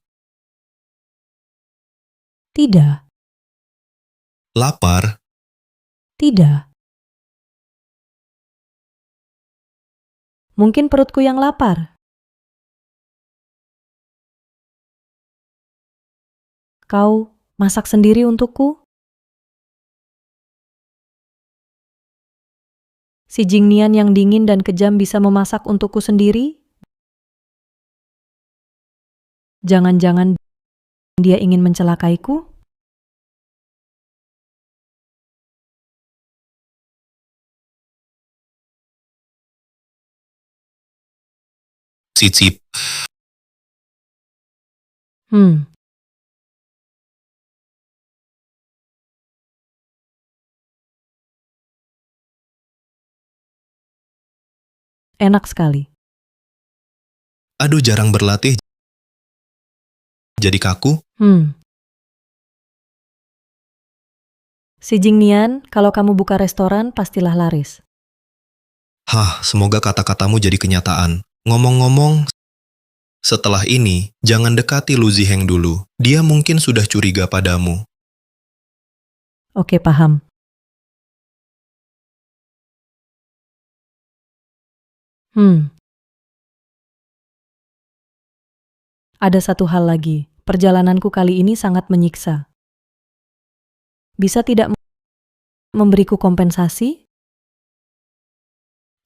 Tidak, Lapar? tidak. Mungkin perutku yang lapar. Kau masak sendiri untukku? Si Jingnian yang dingin dan kejam bisa memasak untukku sendiri? Jangan-jangan dia ingin mencelakaiku? Cicip. Hmm, enak sekali. Aduh, jarang berlatih. Jadi kaku? Si Jingnian, kalau kamu buka restoran, pastilah laris. Hah, semoga kata-katamu jadi kenyataan. Ngomong-ngomong, setelah ini, jangan dekati Lu Ziheng dulu. Dia mungkin sudah curiga padamu. Oke, paham. Ada satu hal lagi. Perjalananku kali ini sangat menyiksa. Bisa tidak memberiku kompensasi?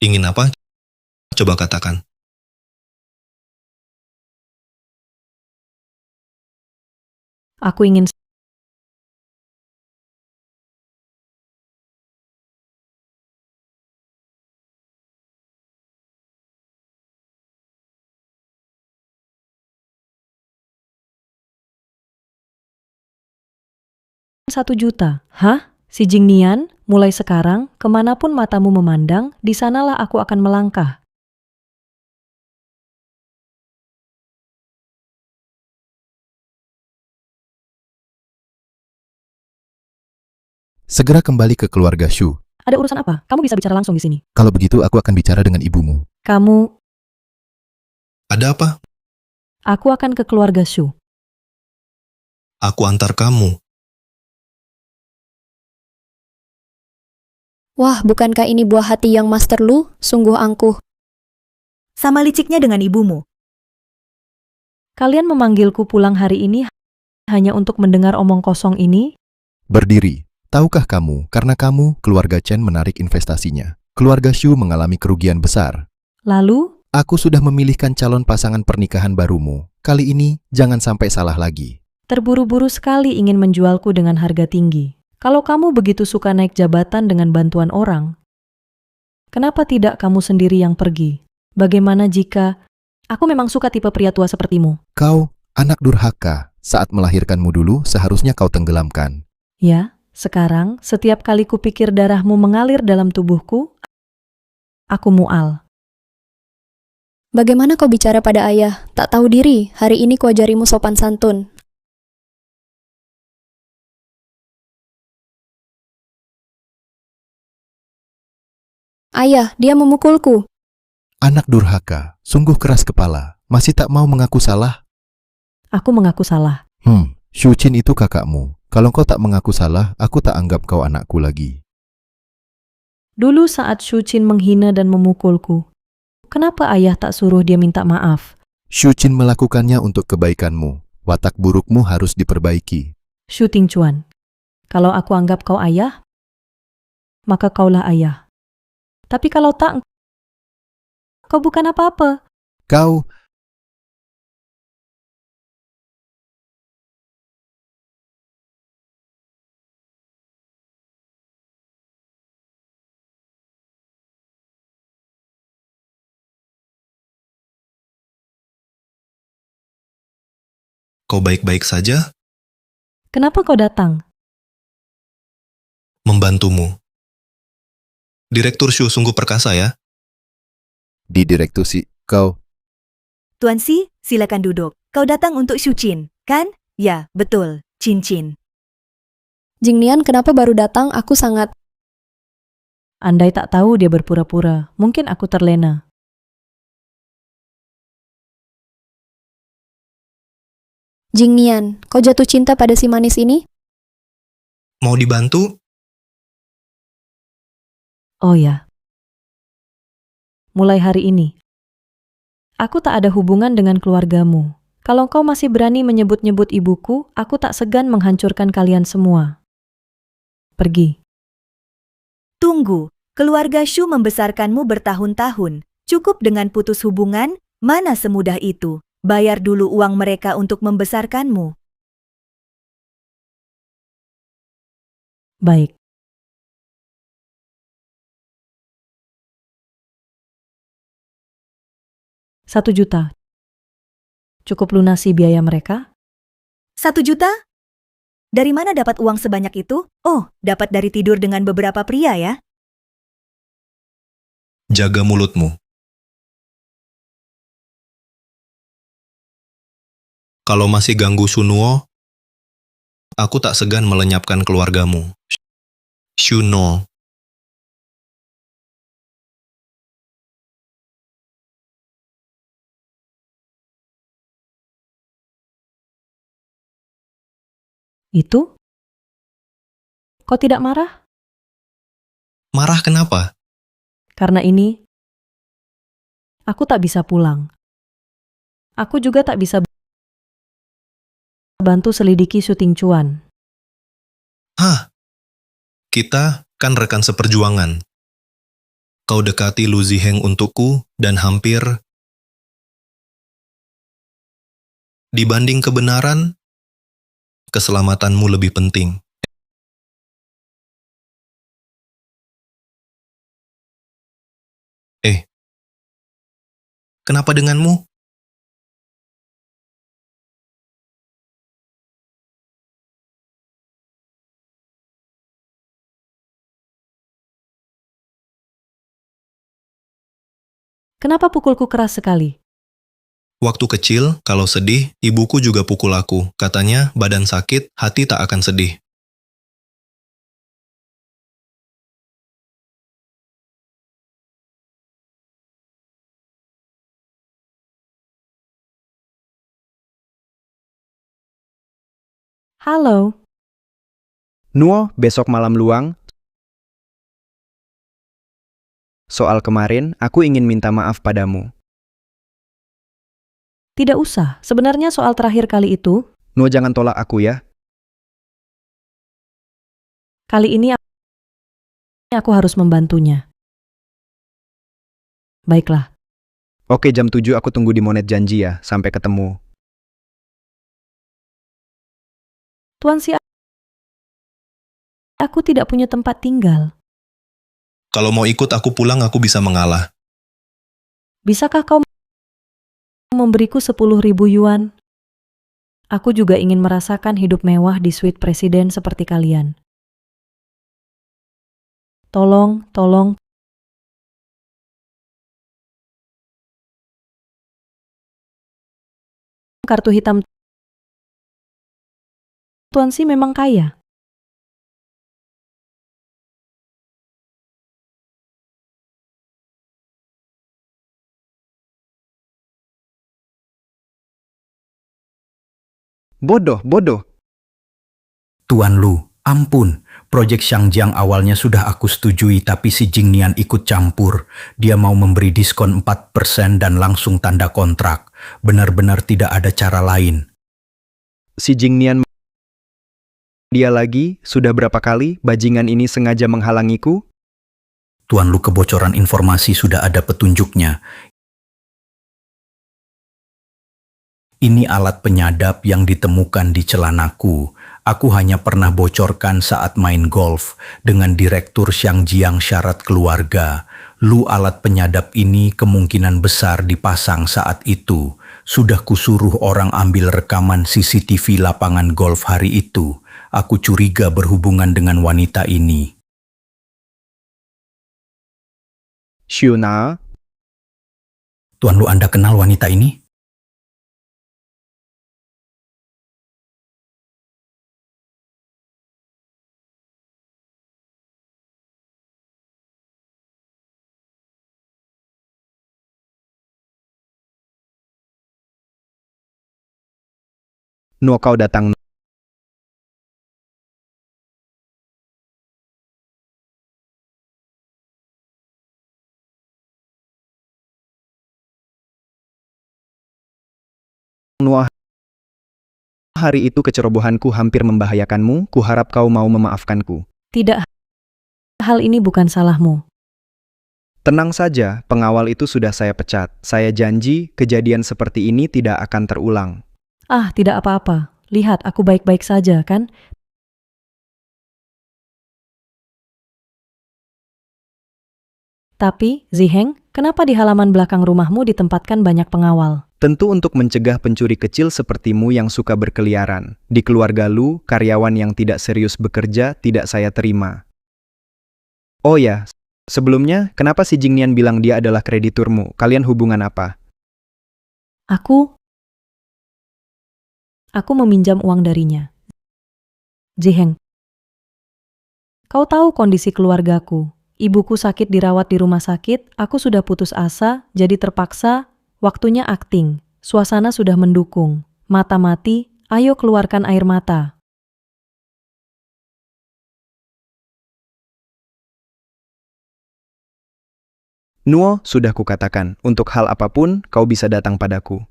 Ingin apa? Coba katakan. Aku ingin Rp1 juta. Hah? Si Jingnian, mulai sekarang, kemanapun matamu memandang, di sanalah aku akan melangkah. Segera kembali ke keluarga Shu. Ada urusan apa? Kamu bisa bicara langsung di sini. Kalau begitu aku akan bicara dengan ibumu. Kamu, Ada apa? aku akan ke keluarga Shu. Aku antar kamu. Wah, bukankah ini buah hati yang Master Lu? Sungguh angkuh. Sama liciknya dengan ibumu. Kalian memanggilku pulang hari ini hanya untuk mendengar omong kosong ini? Berdiri. Tahukah kamu, karena kamu, keluarga Chen menarik investasinya. Keluarga Shu mengalami kerugian besar. Lalu? Aku sudah memilihkan calon pasangan pernikahan barumu. Kali ini, jangan sampai salah lagi. Terburu-buru sekali ingin menjualku dengan harga tinggi. Kalau kamu begitu suka naik jabatan dengan bantuan orang, kenapa tidak kamu sendiri yang pergi? Bagaimana jika aku memang suka tipe pria tua sepertimu? Kau, anak durhaka, saat melahirkanmu dulu seharusnya kau tenggelamkan. Ya, sekarang setiap kali kupikir darahmu mengalir dalam tubuhku, aku mual. Bagaimana kau bicara pada ayah? Tak tahu diri, hari ini kuajarimu sopan santun. Ayah, dia memukulku. Anak durhaka, sungguh keras kepala, masih tak mau mengaku salah? Aku mengaku salah. Shu Qin itu kakakmu. Kalau kau tak mengaku salah, aku tak anggap kau anakku lagi. Dulu saat Shu Qin menghina dan memukulku, kenapa ayah tak suruh dia minta maaf? Shu Qin melakukannya untuk kebaikanmu. Watak burukmu harus diperbaiki. Shu Tingchuan, kalau aku anggap kau ayah, maka kaulah ayah. Tapi kalau tak, kau bukan apa-apa. Kau... Kau baik-baik saja? Kenapa kau datang? Membantumu. Direktur Shu sungguh perkasa ya? Di direktur kau... Tuan Si, silakan duduk. Kau datang untuk Shu Qin, kan? Ya, betul. Cincin. Jingnian kenapa baru datang? Aku sangat... Andai tak tahu dia berpura-pura, mungkin aku terlena. Jingnian, kau jatuh cinta pada si manis ini? Mau dibantu? Oh ya. Mulai hari ini, aku tak ada hubungan dengan keluargamu. Kalau kau masih berani menyebut-nyebut ibuku, aku tak segan menghancurkan kalian semua. Pergi. Tunggu, keluarga Shu membesarkanmu bertahun-tahun. Cukup dengan putus hubungan? Mana semudah itu? Bayar dulu uang mereka untuk membesarkanmu. Baik. Rp1.000.000. Cukup lunasi biaya mereka? 1 juta? Dari mana dapat uang sebanyak itu? Oh, dapat dari tidur dengan beberapa pria ya? Jaga mulutmu. Kalau masih ganggu Shunuo, aku tak segan melenyapkan keluargamu. Shuno. Itu? Kau tidak marah? Marah kenapa? Karena ini, aku tak bisa pulang. Aku juga tak bisa bantu selidiki syuting cuan. Hah? Kita kan rekan seperjuangan. Kau dekati Lu Ziheng untukku dan hampir dibanding kebenaran, keselamatanmu lebih penting. Kenapa denganmu? Kenapa pukulku keras sekali? Waktu kecil, kalau sedih, ibuku juga pukul aku. Katanya, badan sakit, hati tak akan sedih. Halo. Nuo, besok malam luang. Soal kemarin, aku ingin minta maaf padamu. Tidak usah. Sebenarnya soal terakhir kali itu, Nuo jangan tolak aku ya. kali ini aku harus membantunya. Baiklah. Oke, jam 7 aku tunggu di Monet janji ya. Sampai ketemu. Tuan si aku tidak punya tempat tinggal. Kalau mau ikut aku pulang, aku bisa mengalah. Bisakah kau memberiku 10.000 yuan? Aku juga ingin merasakan hidup mewah di suite presiden seperti kalian. Tolong. Kartu hitam Tuan Si memang kaya. Bodoh. Tuan Lu, ampun. Proyek Shangjiang awalnya sudah aku setujui tapi si Jingnian ikut campur. Dia mau memberi diskon 4% dan langsung tanda kontrak. Benar-benar tidak ada cara lain. Si Jingnian dia lagi, sudah berapa kali bajingan ini sengaja menghalangiku? Tuan Lu, kebocoran informasi sudah ada petunjuknya. Ini alat penyadap yang ditemukan di celanaku. Aku hanya pernah bocorkan saat main golf dengan Direktur Shangjiang syarat keluarga. Lu, alat penyadap ini kemungkinan besar dipasang saat itu. Sudah kusuruh orang ambil rekaman CCTV lapangan golf hari itu. Aku curiga berhubungan dengan wanita ini. Shuna? Tuan Lu, Anda kenal wanita ini? Nuo, kau datang. Nuo, hari itu kecerobohanku hampir membahayakanmu, kuharap kau mau memaafkanku. Tidak, hal ini bukan salahmu. Tenang saja, pengawal itu sudah saya pecat. Saya janji, kejadian seperti ini tidak akan terulang. Ah, tidak apa-apa. Lihat, aku baik-baik saja, kan? Tapi, Ziheng, kenapa di halaman belakang rumahmu ditempatkan banyak pengawal? Tentu untuk mencegah pencuri kecil sepertimu yang suka berkeliaran. Di keluarga Lu, karyawan yang tidak serius bekerja tidak saya terima. Oh ya, sebelumnya, kenapa si Jingnian bilang dia adalah krediturmu? Kalian hubungan apa? Aku meminjam uang darinya. Ziheng, kau tahu kondisi keluargaku. Ibuku sakit dirawat di rumah sakit, aku sudah putus asa, jadi terpaksa, waktunya akting. Suasana sudah mendukung. Mata mati, ayo keluarkan air mata. Nuo, sudah kukatakan, untuk hal apapun, kau bisa datang padaku.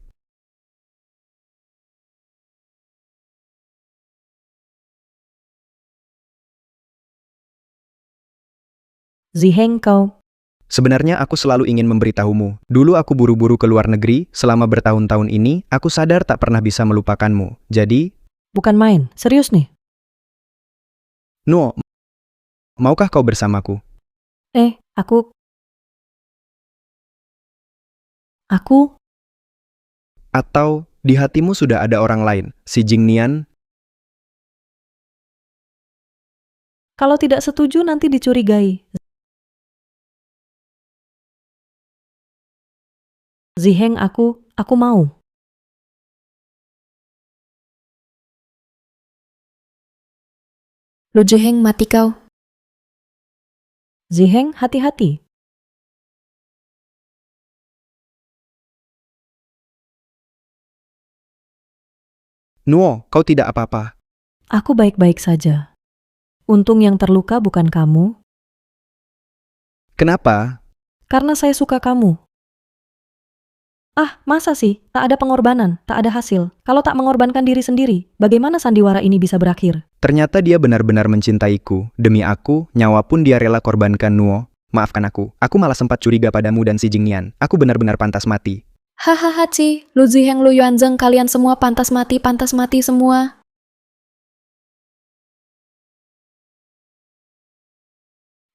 Ziheng, kau. Sebenarnya aku selalu ingin memberitahumu. Dulu aku buru-buru ke luar negeri, selama bertahun-tahun ini, aku sadar tak pernah bisa melupakanmu. Jadi, Bukan main, serius nih. Nuo, maukah kau bersamaku? Aku... Atau, di hatimu sudah ada orang lain, si Jingnian? Kalau tidak setuju nanti dicurigai. Ziheng, aku mau. Lu Ziheng, mati kau. Ziheng, hati-hati. Nuo, kau tidak apa-apa. Aku baik-baik saja. Untung yang terluka bukan kamu. Kenapa? Karena saya suka kamu. Ah, masa sih? Tak ada pengorbanan, tak ada hasil. Kalau tak mengorbankan diri sendiri, bagaimana sandiwara ini bisa berakhir? Ternyata dia benar-benar mencintaiku. Demi aku, nyawa pun dia rela korbankan. Nuo, maafkan aku. Aku malah sempat curiga padamu dan si Jingnian. Aku benar-benar pantas mati. Hahaha, Ci. Lu Ziheng, Lu Yuanzeng, kalian semua pantas mati semua.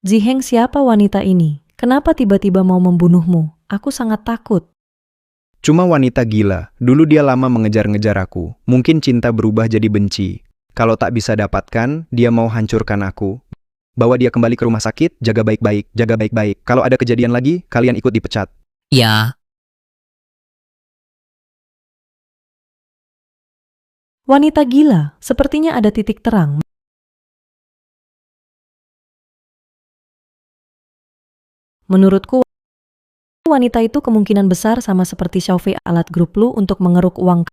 Ziheng, siapa wanita ini? Kenapa tiba-tiba mau membunuhmu? Aku sangat takut. Cuma wanita gila. Dulu dia lama mengejar-ngejar aku. Mungkin cinta berubah jadi benci. Kalau tak bisa dapatkan, dia mau hancurkan aku. Bawa dia kembali ke rumah sakit, jaga baik-baik, jaga baik-baik. Kalau ada kejadian lagi, kalian ikut dipecat. Ya, Wanita gila, sepertinya ada titik terang. Menurutku, wanita itu kemungkinan besar sama seperti Xiaofei alat grup Lu untuk mengeruk uang.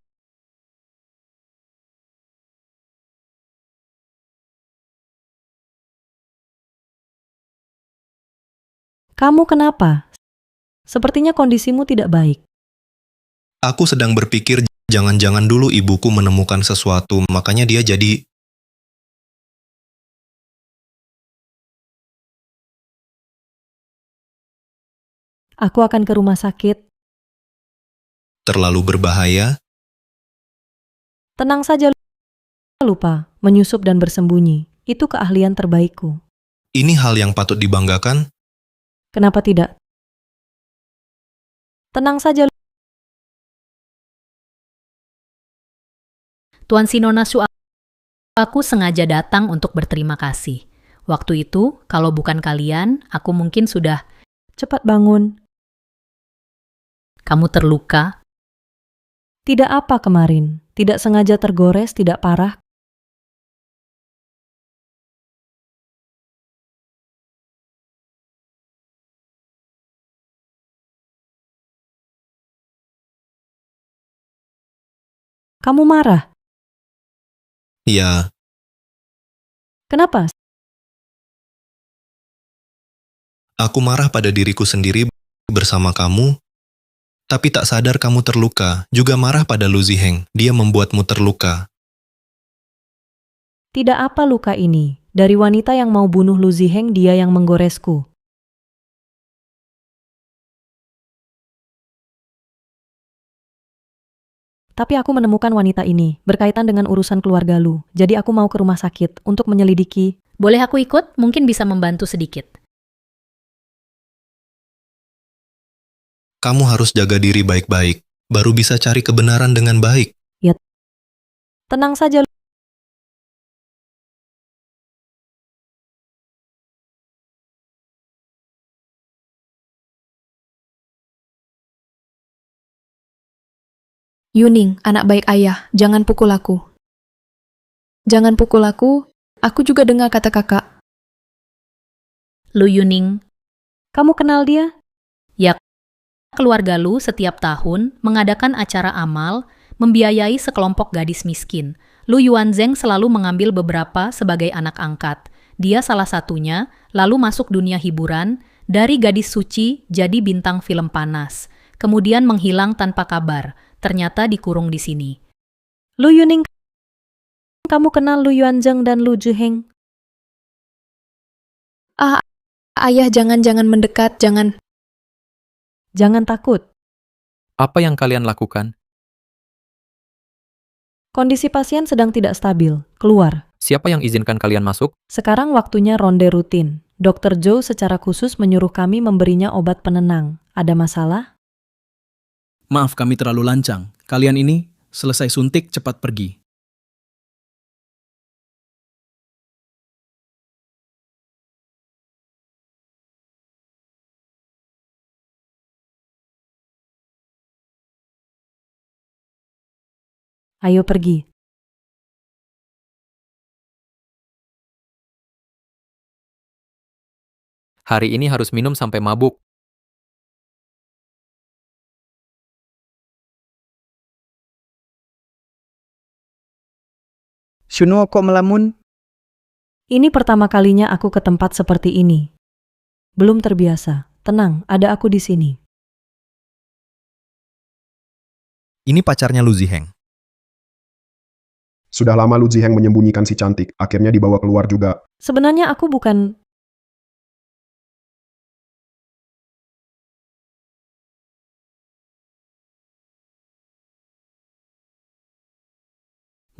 Kamu kenapa? Sepertinya kondisimu tidak baik. Aku sedang berpikir jangan-jangan dulu ibuku menemukan sesuatu, makanya dia jadi... Aku akan ke rumah sakit. terlalu berbahaya. Tenang saja, lupa, menyusup dan bersembunyi. Itu keahlian terbaikku. Ini hal yang patut dibanggakan. Kenapa tidak? Tenang saja. Tuan Sinona Su, aku sengaja datang untuk berterima kasih. Waktu itu, kalau bukan kalian, aku mungkin sudah... Cepat bangun. Kamu terluka? Tidak apa kemarin. Tidak sengaja tergores, tidak parah. Kamu marah? Ya, Kenapa? aku marah pada diriku sendiri bersama kamu, tapi tak sadar kamu terluka. Juga marah pada Lu Ziheng, dia membuatmu terluka. Tidak apa luka ini. Dari wanita yang mau bunuh Lu Ziheng, dia yang menggoresku. Tapi aku menemukan wanita ini berkaitan dengan urusan keluarga Lu. Jadi aku mau ke rumah sakit untuk menyelidiki. Boleh aku ikut? Mungkin bisa membantu sedikit. Kamu harus jaga diri baik-baik, baru bisa cari kebenaran dengan baik. Ya, tenang saja. Yuning, anak baik ayah, jangan pukul aku. Jangan pukul aku juga dengar kata kakak. Lu Yuning, Kamu kenal dia? ya, keluarga Lu setiap tahun mengadakan acara amal membiayai sekelompok gadis miskin. Lu Yuanzeng selalu mengambil beberapa sebagai anak angkat. Dia salah satunya, lalu masuk dunia hiburan, dari gadis suci jadi bintang film panas. Kemudian menghilang tanpa kabar, ternyata dikurung di sini. Lu Yuning, kamu kenal Lu Yuanzeng dan Lu Ziheng? Ah, ayah jangan mendekat, jangan. Jangan takut. Apa yang kalian lakukan? Kondisi pasien sedang tidak stabil. Keluar. Siapa yang izinkan kalian masuk? Sekarang waktunya ronde rutin. Dr. Zhou secara khusus menyuruh kami memberinya obat penenang. Ada masalah? Maaf kami terlalu lancang. Kalian ini selesai suntik cepat pergi. Ayo pergi. Hari ini harus minum sampai mabuk. Shunuo kok melamun? Ini pertama kalinya aku ke tempat seperti ini. Belum terbiasa. Tenang, ada aku di sini. Ini pacarnya Lu Ziheng. Sudah lama Lu Ziheng menyembunyikan si cantik, akhirnya dibawa keluar juga. Sebenarnya aku bukan...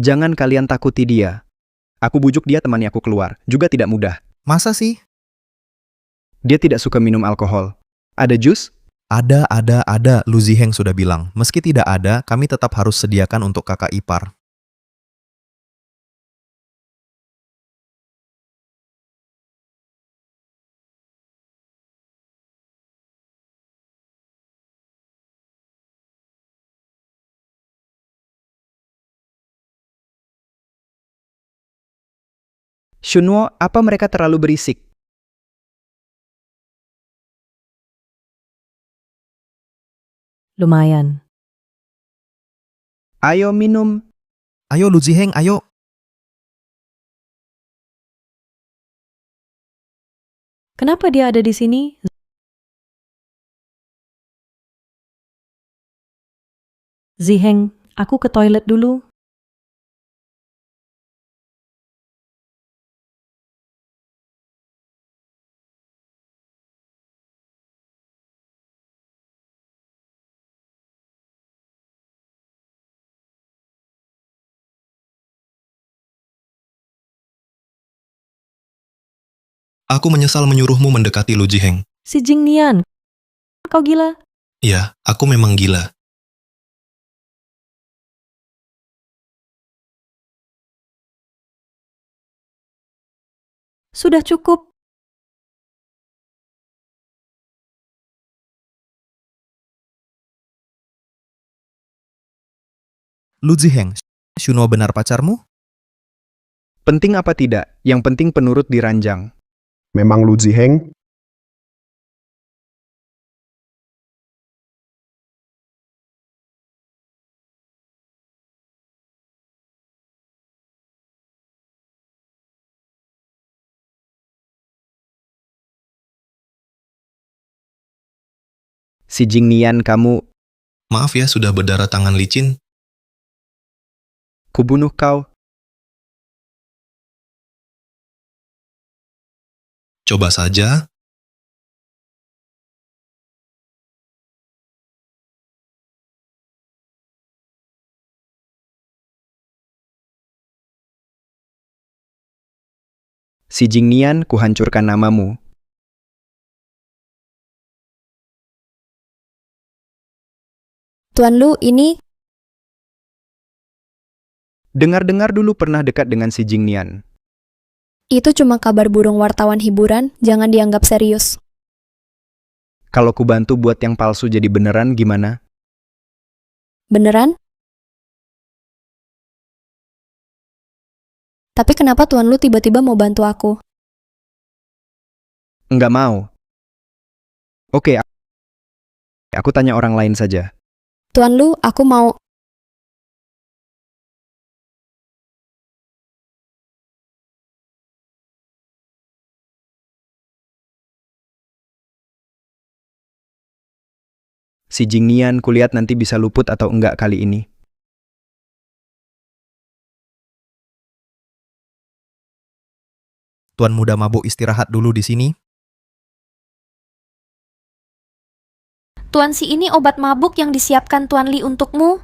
Jangan kalian takuti dia. Aku bujuk dia temani aku keluar, juga tidak mudah. Masa sih? Dia tidak suka minum alkohol. Ada jus? Ada. Lu Ziheng sudah bilang, meski tidak ada, kami tetap harus sediakan untuk kakak ipar. Shunuo, apa mereka terlalu berisik? Lumayan. Ayo minum. Ayo Lu Ziheng, ayo. Kenapa dia ada di sini? Ziheng, aku ke toilet dulu. Aku menyesal menyuruhmu mendekati Lu Ziheng. Si Jingnian, kau gila? Ya, aku memang gila. Sudah cukup. Lu Ziheng, Shunuo benar pacarmu? Penting apa tidak, yang penting penurut diranjang. Memang Lu Ziheng, Si Jingnian, kamu... Maaf ya sudah berdarah tangan licin. Kubunuh kau. Coba saja. Si Jingnian, kuhancurkan namamu. Tuan Lu, ini Dengar-dengar dulu pernah dekat dengan si Jingnian. itu cuma kabar burung wartawan hiburan, jangan dianggap serius. Kalau ku bantu buat yang palsu jadi beneran gimana? Beneran? Tapi kenapa Tuan Lu tiba-tiba mau bantu aku? Enggak mau. Oke, aku tanya orang lain saja. Tuan Lu, aku mau... Si Jingnian, kulihat nanti bisa luput atau enggak kali ini. Tuan muda mabuk istirahat dulu di sini. Tuan Si, ini obat mabuk yang disiapkan Tuan Li untukmu.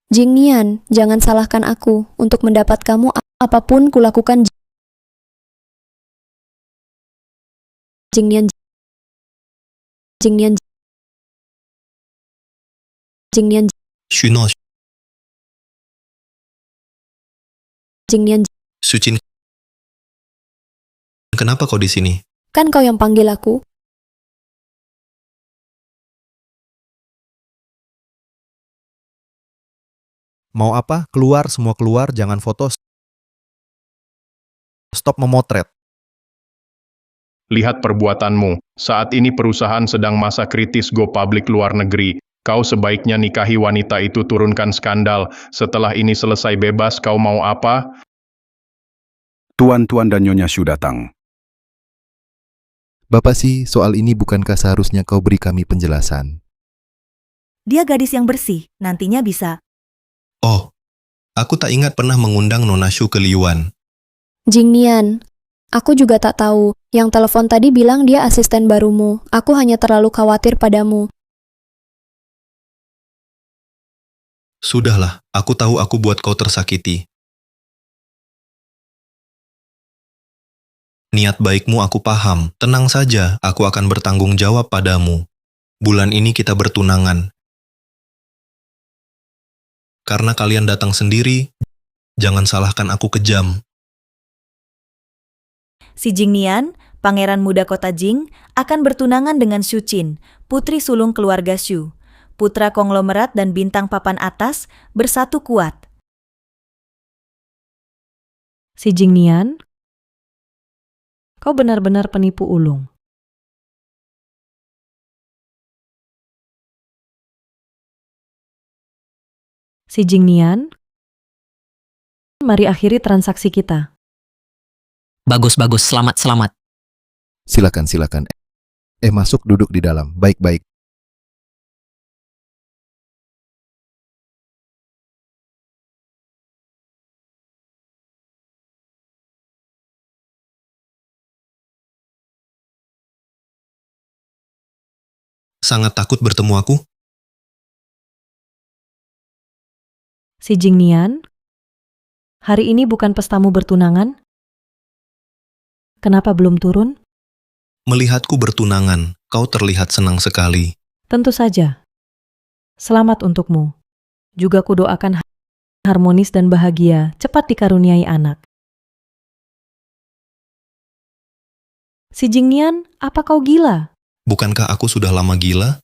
Jingnian, jangan salahkan aku. Untuk mendapat kamu, apapun kulakukan. Jingnian. Jingnian. Jingnian. Shuno, Jingnian. Sucin. Kenapa kau di sini? Kan kau yang panggil aku. Mau apa? Keluar, semua keluar, jangan foto. Stop memotret. Lihat perbuatanmu. Saat ini perusahaan sedang masa kritis go public luar negeri. Kau sebaiknya nikahi wanita itu, turunkan skandal. Setelah ini selesai bebas, kau mau apa? Tuan-tuan dan Nyonya Shu datang. Bapak sih, soal ini bukankah seharusnya kau beri kami penjelasan? Dia gadis yang bersih, nantinya bisa. Oh, aku tak ingat pernah mengundang Nona Shu ke Liuan. Jingnian, aku juga tak tahu. Yang telepon tadi bilang dia asisten barumu. Aku hanya terlalu khawatir padamu. Sudahlah, aku tahu aku buat kau tersakiti. Niat baikmu aku paham. Tenang saja, aku akan bertanggung jawab padamu. Bulan ini kita bertunangan. Karena kalian datang sendiri, jangan salahkan aku kejam. Si Jingnian, pangeran muda kota Jing, akan bertunangan dengan Shu Qin, putri sulung keluarga Shu. Putra konglomerat dan bintang papan atas bersatu kuat. Si Jingnian, kau benar-benar penipu ulung. Si Jingnian, mari akhiri transaksi kita. Bagus-bagus, selamat-selamat. Silakan, silakan. Masuk duduk di dalam. Baik-baik. Sangat takut bertemu aku? Si Jingnian, hari ini bukan pestamu bertunangan? Kenapa belum turun? Melihatku bertunangan, kau terlihat senang sekali. Tentu saja. Selamat untukmu. Juga kudoakan harmonis dan bahagia, cepat dikaruniai anak. Si Jingnian, apa kau gila? Bukankah aku sudah lama gila?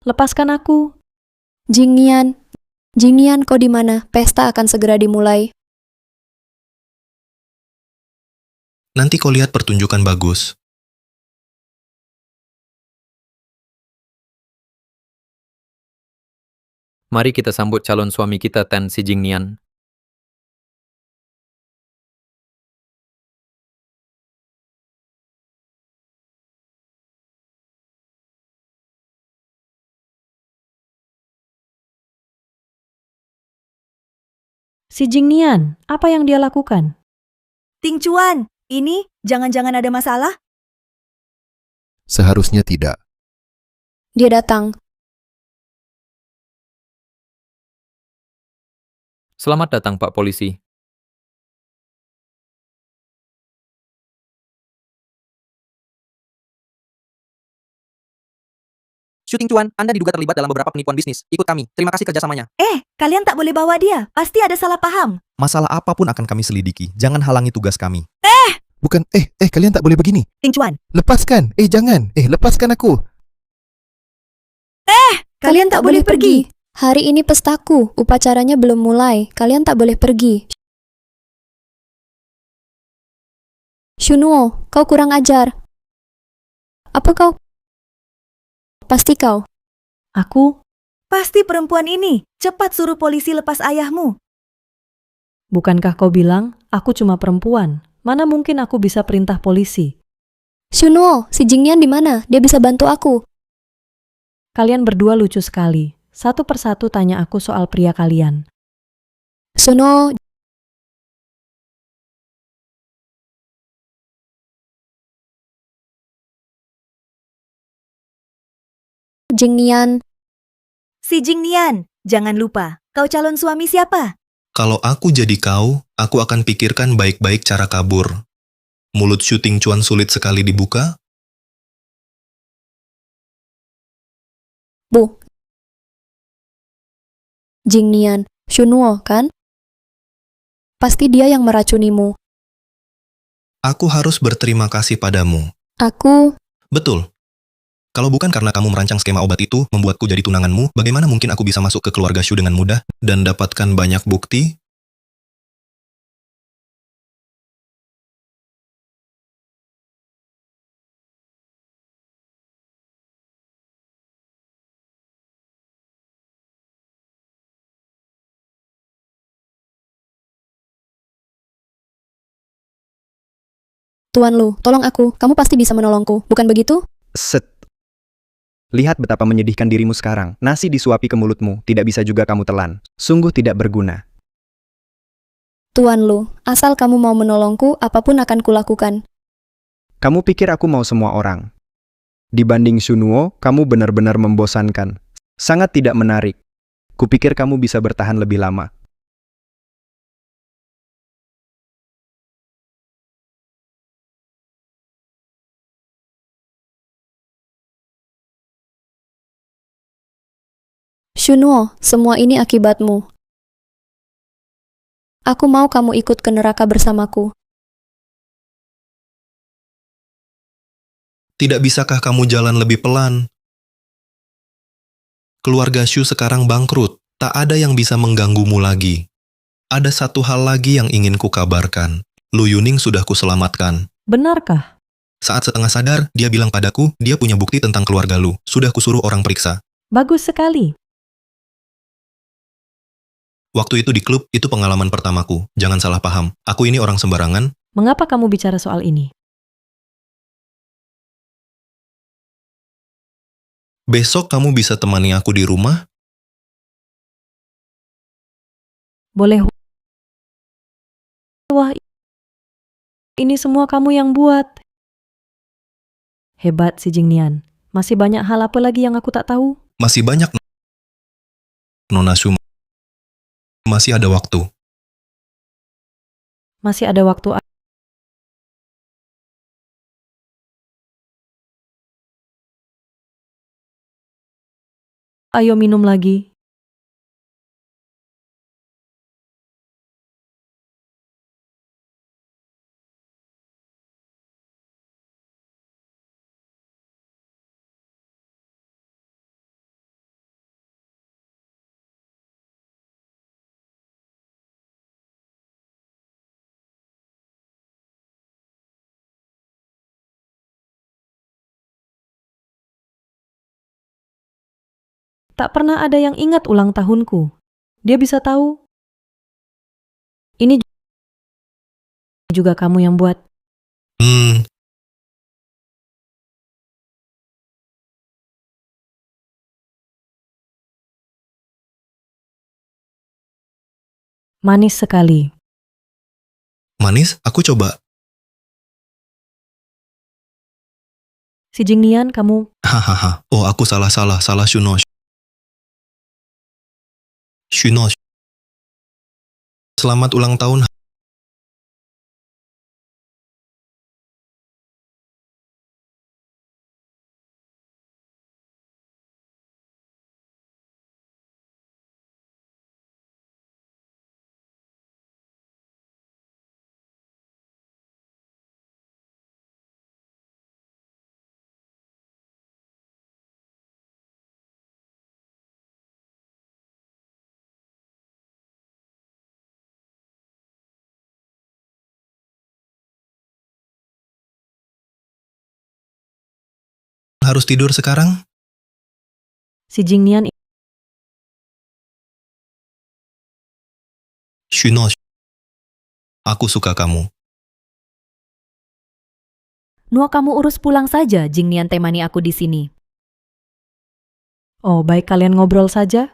Lepaskan aku. Jingnian. Jingnian, kau di mana? Pesta akan segera dimulai. Nanti kau lihat pertunjukan bagus. Mari kita sambut calon suami kita, Tan Si Jingnian. Si Jingnian, apa yang dia lakukan? Ting Chuan, ini jangan-jangan ada masalah? Seharusnya tidak. Dia datang. Selamat datang, Pak Polisi. Syuting Cuan, Anda diduga terlibat dalam beberapa penipuan bisnis. Ikut kami. Terima kasih kerjasamanya. Kalian tak boleh bawa dia. Pasti ada salah paham. Masalah apapun akan kami selidiki. Jangan halangi tugas kami. Bukan, kalian tak boleh begini. Ting Chuan, Lepaskan, jangan. Lepaskan aku. Kalian tak boleh pergi. Hari ini pestaku. Upacaranya belum mulai. Kalian tak boleh pergi. Shunuo, kau kurang ajar. Apa kau? Pasti kau. Aku? pasti perempuan ini. Cepat suruh polisi lepas ayahmu. Bukankah kau bilang, aku cuma perempuan? Mana mungkin aku bisa perintah polisi? Shunuo, si Jingnian di mana? Dia bisa bantu aku. Kalian berdua lucu sekali. Satu persatu tanya aku soal pria kalian. Shunuo, Jingnian. Si Jingnian, jangan lupa, kau calon suami siapa? Kalau aku jadi kau, aku akan pikirkan baik-baik cara kabur. Mulut syuting Cuan sulit sekali dibuka. Bu. Jingnian, Shunuo kan? Pasti dia yang meracunimu. Aku harus berterima kasih padamu. Aku... Betul. Kalau bukan karena kamu merancang skema obat itu, membuatku jadi tunanganmu, bagaimana mungkin aku bisa masuk ke keluarga Shu dengan mudah dan dapatkan banyak bukti? Tuan Lu, tolong aku. Kamu pasti bisa menolongku. Bukan begitu? Set. Lihat betapa menyedihkan dirimu sekarang. Nasi disuapi ke mulutmu, tidak bisa juga kamu telan. Sungguh tidak berguna. Tuan Lu, asal kamu mau menolongku, apapun akan kulakukan. Kamu pikir aku mau semua orang? Dibanding Shunuo, kamu benar-benar membosankan. Sangat tidak menarik. Kupikir kamu bisa bertahan lebih lama. Shunuo, semua ini akibatmu. Aku mau kamu ikut ke neraka bersamaku. Tidak bisakah kamu jalan lebih pelan? Keluarga Shu sekarang bangkrut. Tak ada yang bisa mengganggumu lagi. Ada satu hal lagi yang ingin kukabarkan. Lu Yuning sudah kuselamatkan. Benarkah? Saat setengah sadar, dia bilang padaku, dia punya bukti tentang keluarga lu. Sudah kusuruh orang periksa. Bagus sekali. Waktu itu di klub, itu pengalaman pertamaku. Jangan salah paham. Aku ini orang sembarangan. Mengapa kamu bicara soal ini? Besok kamu bisa temani aku di rumah? Boleh. Wah, ini semua kamu yang buat. Hebat si Jingnian. Masih banyak hal apa lagi yang aku tak tahu? Masih banyak, Nona Shu. Masih ada waktu. Masih ada waktu. Ayo minum lagi. Tak pernah ada yang ingat ulang tahunku. Dia bisa tahu. Ini juga kamu yang buat. Manis sekali. Manis, aku coba. Si Jingnian, kamu... Hahaha. Oh, aku salah Shuno. Shuno. Selamat ulang tahun. Harus tidur sekarang? Si Jingnian... Shuno. Aku suka kamu. Nuo, kamu urus pulang saja, Jingnian temani aku di sini. Oh, baik, kalian ngobrol saja?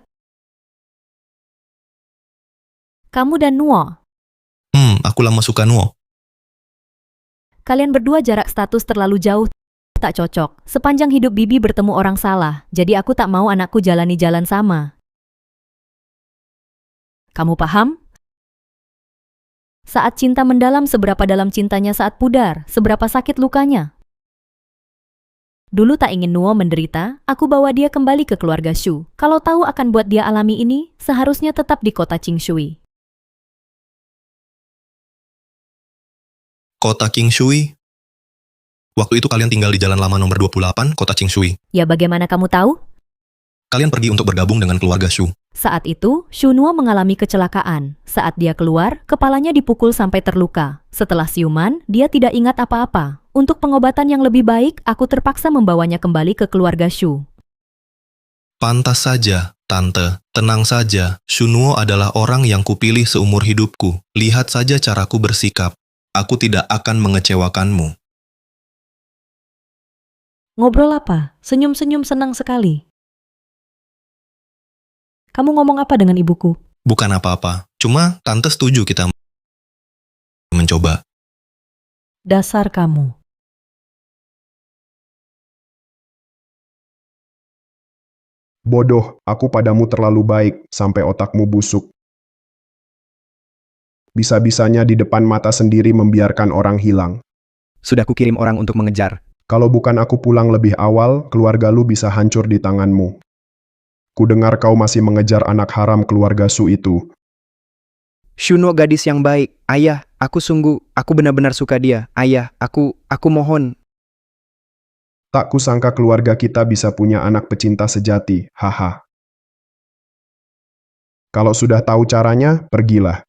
Kamu dan Nuo. Aku lama suka Nuo. Kalian berdua jarak status terlalu jauh. Tak cocok. Sepanjang hidup Bibi bertemu orang salah, jadi aku tak mau anakku jalani jalan sama. Kamu paham? Saat cinta mendalam, seberapa dalam cintanya saat pudar, seberapa sakit lukanya. Dulu tak ingin Nuo menderita, aku bawa dia kembali ke keluarga Shu. Kalau tahu akan buat dia alami ini, seharusnya tetap di kota Qingshui. Kota Qingshui? Waktu itu kalian tinggal di Jalan Lama nomor 28, Kota Qingshui. Ya, bagaimana kamu tahu? Kalian pergi untuk bergabung dengan keluarga Shu. Saat itu, Shu Nuo mengalami kecelakaan. Saat dia keluar, kepalanya dipukul sampai terluka. Setelah siuman, dia tidak ingat apa-apa. Untuk pengobatan yang lebih baik, aku terpaksa membawanya kembali ke keluarga Shu. Pantas saja, Tante. Tenang saja. Shu Nuo adalah orang yang kupilih seumur hidupku. Lihat saja caraku bersikap. Aku tidak akan mengecewakanmu. Ngobrol apa? Senyum-senyum senang sekali. Kamu ngomong apa dengan ibuku? Bukan apa-apa. Cuma Tante setuju kita mencoba. Dasar kamu. Bodoh, aku padamu terlalu baik, sampai otakmu busuk. Bisa-bisanya di depan mata sendiri membiarkan orang hilang. Sudah kukirim orang untuk mengejar. Kalau bukan aku pulang lebih awal, keluarga lu bisa hancur di tanganmu. Kudengar kau masih mengejar anak haram keluarga Su itu. Shuno gadis yang baik. Ayah, aku benar-benar suka dia. Ayah, aku mohon. Tak kusangka keluarga kita bisa punya anak pecinta sejati, haha. Kalau sudah tahu caranya, pergilah.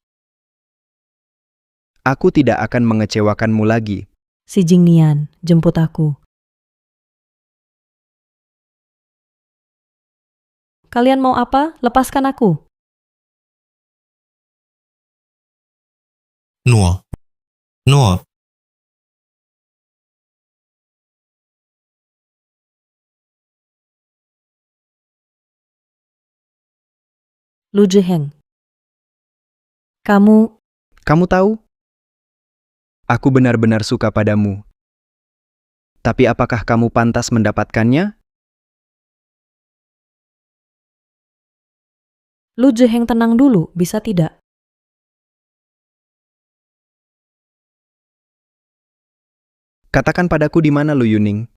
Aku tidak akan mengecewakanmu lagi. Si Jingnian, jemput aku. Kalian mau apa? Lepaskan aku. Nuo. Lu Zhiheng. Kamu tahu? Aku benar-benar suka padamu. Tapi apakah kamu pantas mendapatkannya? Lu Zhiheng, tenang dulu, bisa tidak? Katakan padaku di mana Lu Yuning.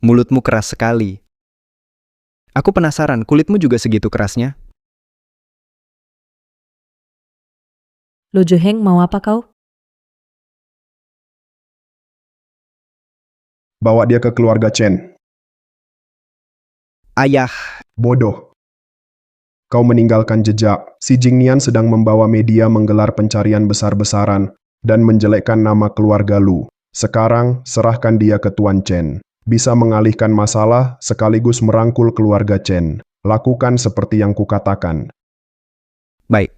Mulutmu keras sekali. Aku penasaran, kulitmu juga segitu kerasnya? Lu Zhiheng, mau apa kau? Bawa dia ke keluarga Chen. Ayah. Bodoh. Kau meninggalkan jejak. Si Jingnian sedang membawa media menggelar pencarian besar-besaran dan menjelekkan nama keluarga Lu. Sekarang, serahkan dia ke Tuan Chen. bisa mengalihkan masalah sekaligus merangkul keluarga Chen. Lakukan seperti yang kukatakan. Baik.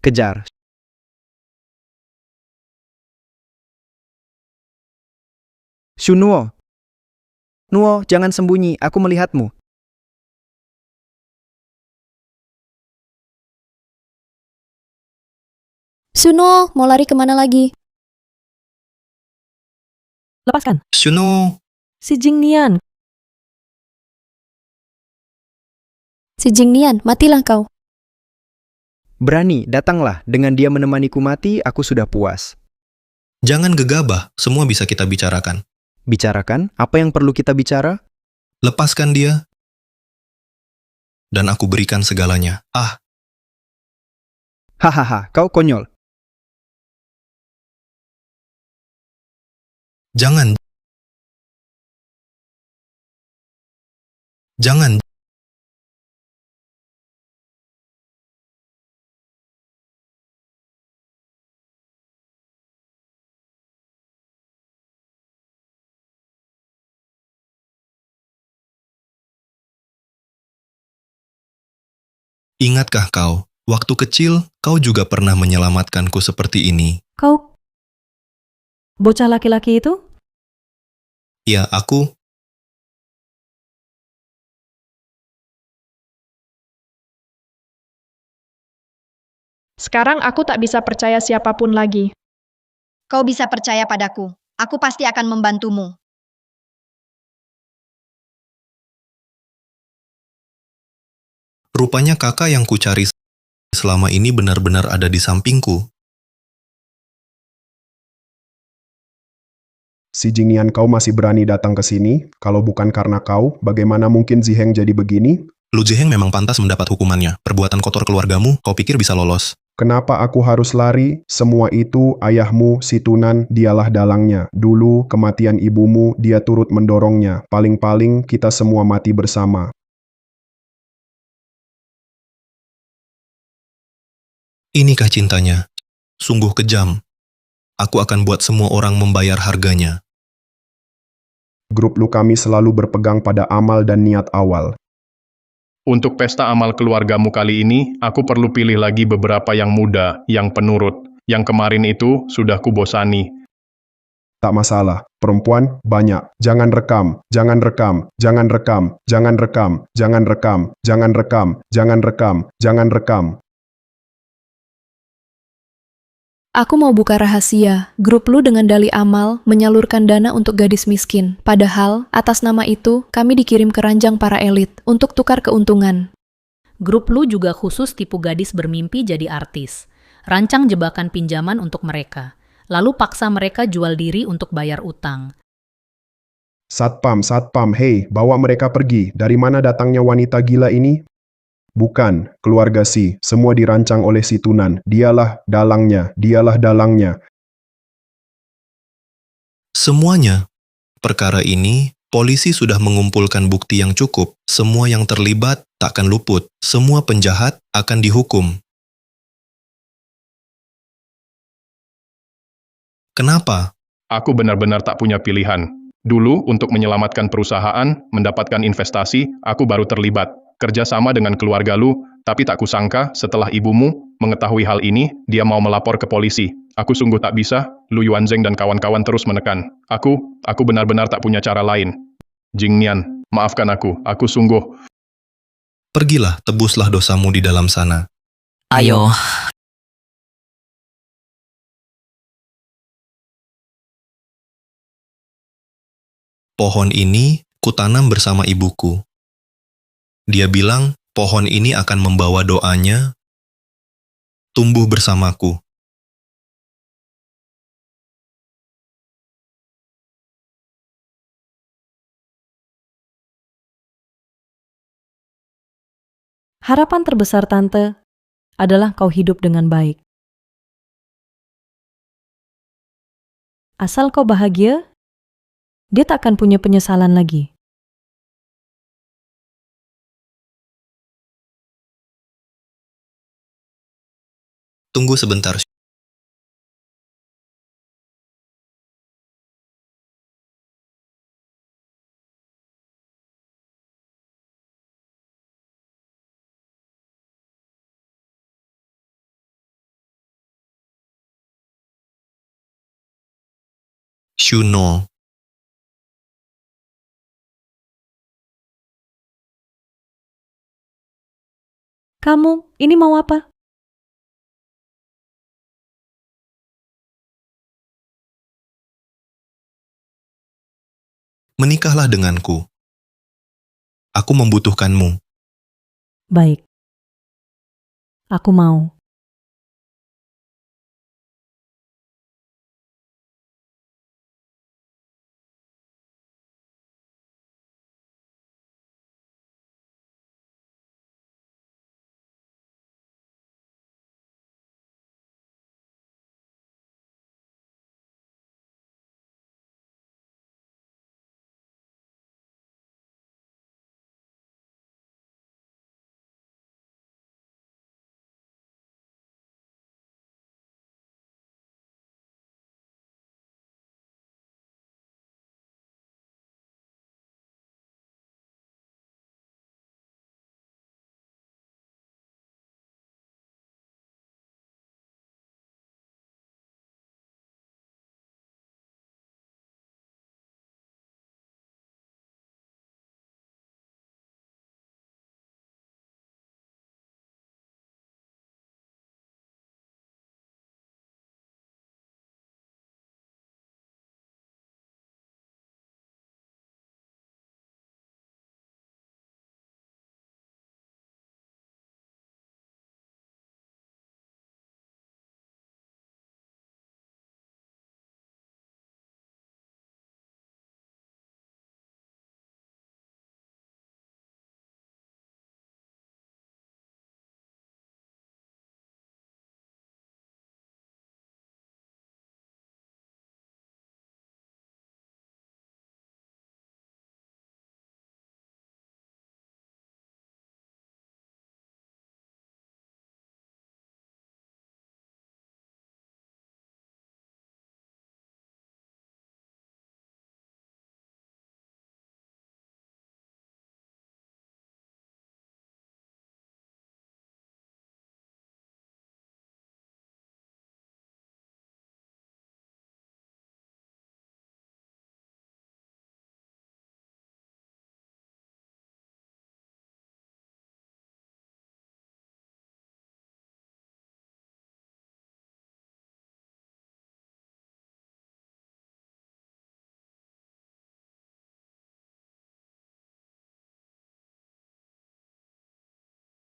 Kejar. Shunuo. Nuo, jangan sembunyi, aku melihatmu. Suno, mau lari kemana lagi? Lepaskan. Shuno. Si Jingnian. Si Jingnian, matilah kau. Berani, datanglah. Dengan dia menemaniku mati, aku sudah puas. Jangan gegabah, semua bisa kita bicarakan. Bicarakan? Apa yang perlu kita bicara? Lepaskan dia. Dan aku berikan segalanya. Ah, Hahaha, kau konyol. jangan. Jangan. Ingatkah kau, waktu kecil kau juga pernah menyelamatkanku seperti ini? Kau bocah laki-laki itu? Ya, aku. Sekarang aku tak bisa percaya siapapun lagi. Kau bisa percaya padaku. Aku pasti akan membantumu. Rupanya kakak yang kucari selama ini benar-benar ada di sampingku. Si Jingnian, kau masih berani datang ke sini? Kalau bukan karena kau, bagaimana mungkin Ziheng jadi begini? Lu Ziheng memang pantas mendapat hukumannya. Perbuatan kotor keluargamu, kau pikir bisa lolos? Kenapa aku harus lari? Semua itu ayahmu, si Tunan, dialah dalangnya. Dulu, kematian ibumu, dia turut mendorongnya. Paling-paling kita semua mati bersama. Inikah cintanya? Sungguh kejam. Aku akan buat semua orang membayar harganya. Grup Lu kami selalu berpegang pada amal dan niat awal. Untuk pesta amal keluargamu kali ini, aku perlu pilih lagi beberapa yang muda, yang penurut. Yang kemarin itu sudah kubosani. Tak masalah, perempuan banyak. Jangan rekam, jangan rekam, jangan rekam, jangan rekam, jangan rekam, jangan rekam, jangan rekam, jangan rekam. Aku mau buka rahasia. Grup Lu dengan dalih amal menyalurkan dana untuk gadis miskin. Padahal, atas nama itu, kami dikirim ke ranjang para elit untuk tukar keuntungan. Grup Lu juga khusus tipu gadis bermimpi jadi artis. Rancang jebakan pinjaman untuk mereka. Lalu paksa mereka jual diri untuk bayar utang. Satpam, hei, bawa mereka pergi. Dari mana datangnya wanita gila ini? Bukan, keluarga Si, semua dirancang oleh si Tunan. Dialah dalangnya, dialah dalangnya. Semuanya. Perkara ini, polisi sudah mengumpulkan bukti yang cukup. Semua yang terlibat takkan luput. Semua penjahat akan dihukum. Kenapa? Aku benar-benar tak punya pilihan. Dulu, untuk menyelamatkan perusahaan, mendapatkan investasi, aku baru terlibat. Kerjasama dengan keluarga Lu, tapi tak kusangka setelah ibumu mengetahui hal ini, dia mau melapor ke polisi. Aku sungguh tak bisa, Lu Yuanzheng dan kawan-kawan terus menekan. Aku benar-benar tak punya cara lain. Jingnian, maafkan aku sungguh. Pergilah, tebuslah dosamu di dalam sana. Ayo. Pohon ini kutanam bersama ibuku. Dia bilang, pohon ini akan membawa doanya tumbuh bersamaku. Harapan terbesar Tante adalah kau hidup dengan baik. Asal kau bahagia, dia tak akan punya penyesalan lagi. Tunggu sebentar. Shuno. Kamu, ini mau apa? Menikahlah denganku. Aku membutuhkanmu. Baik. Aku mau.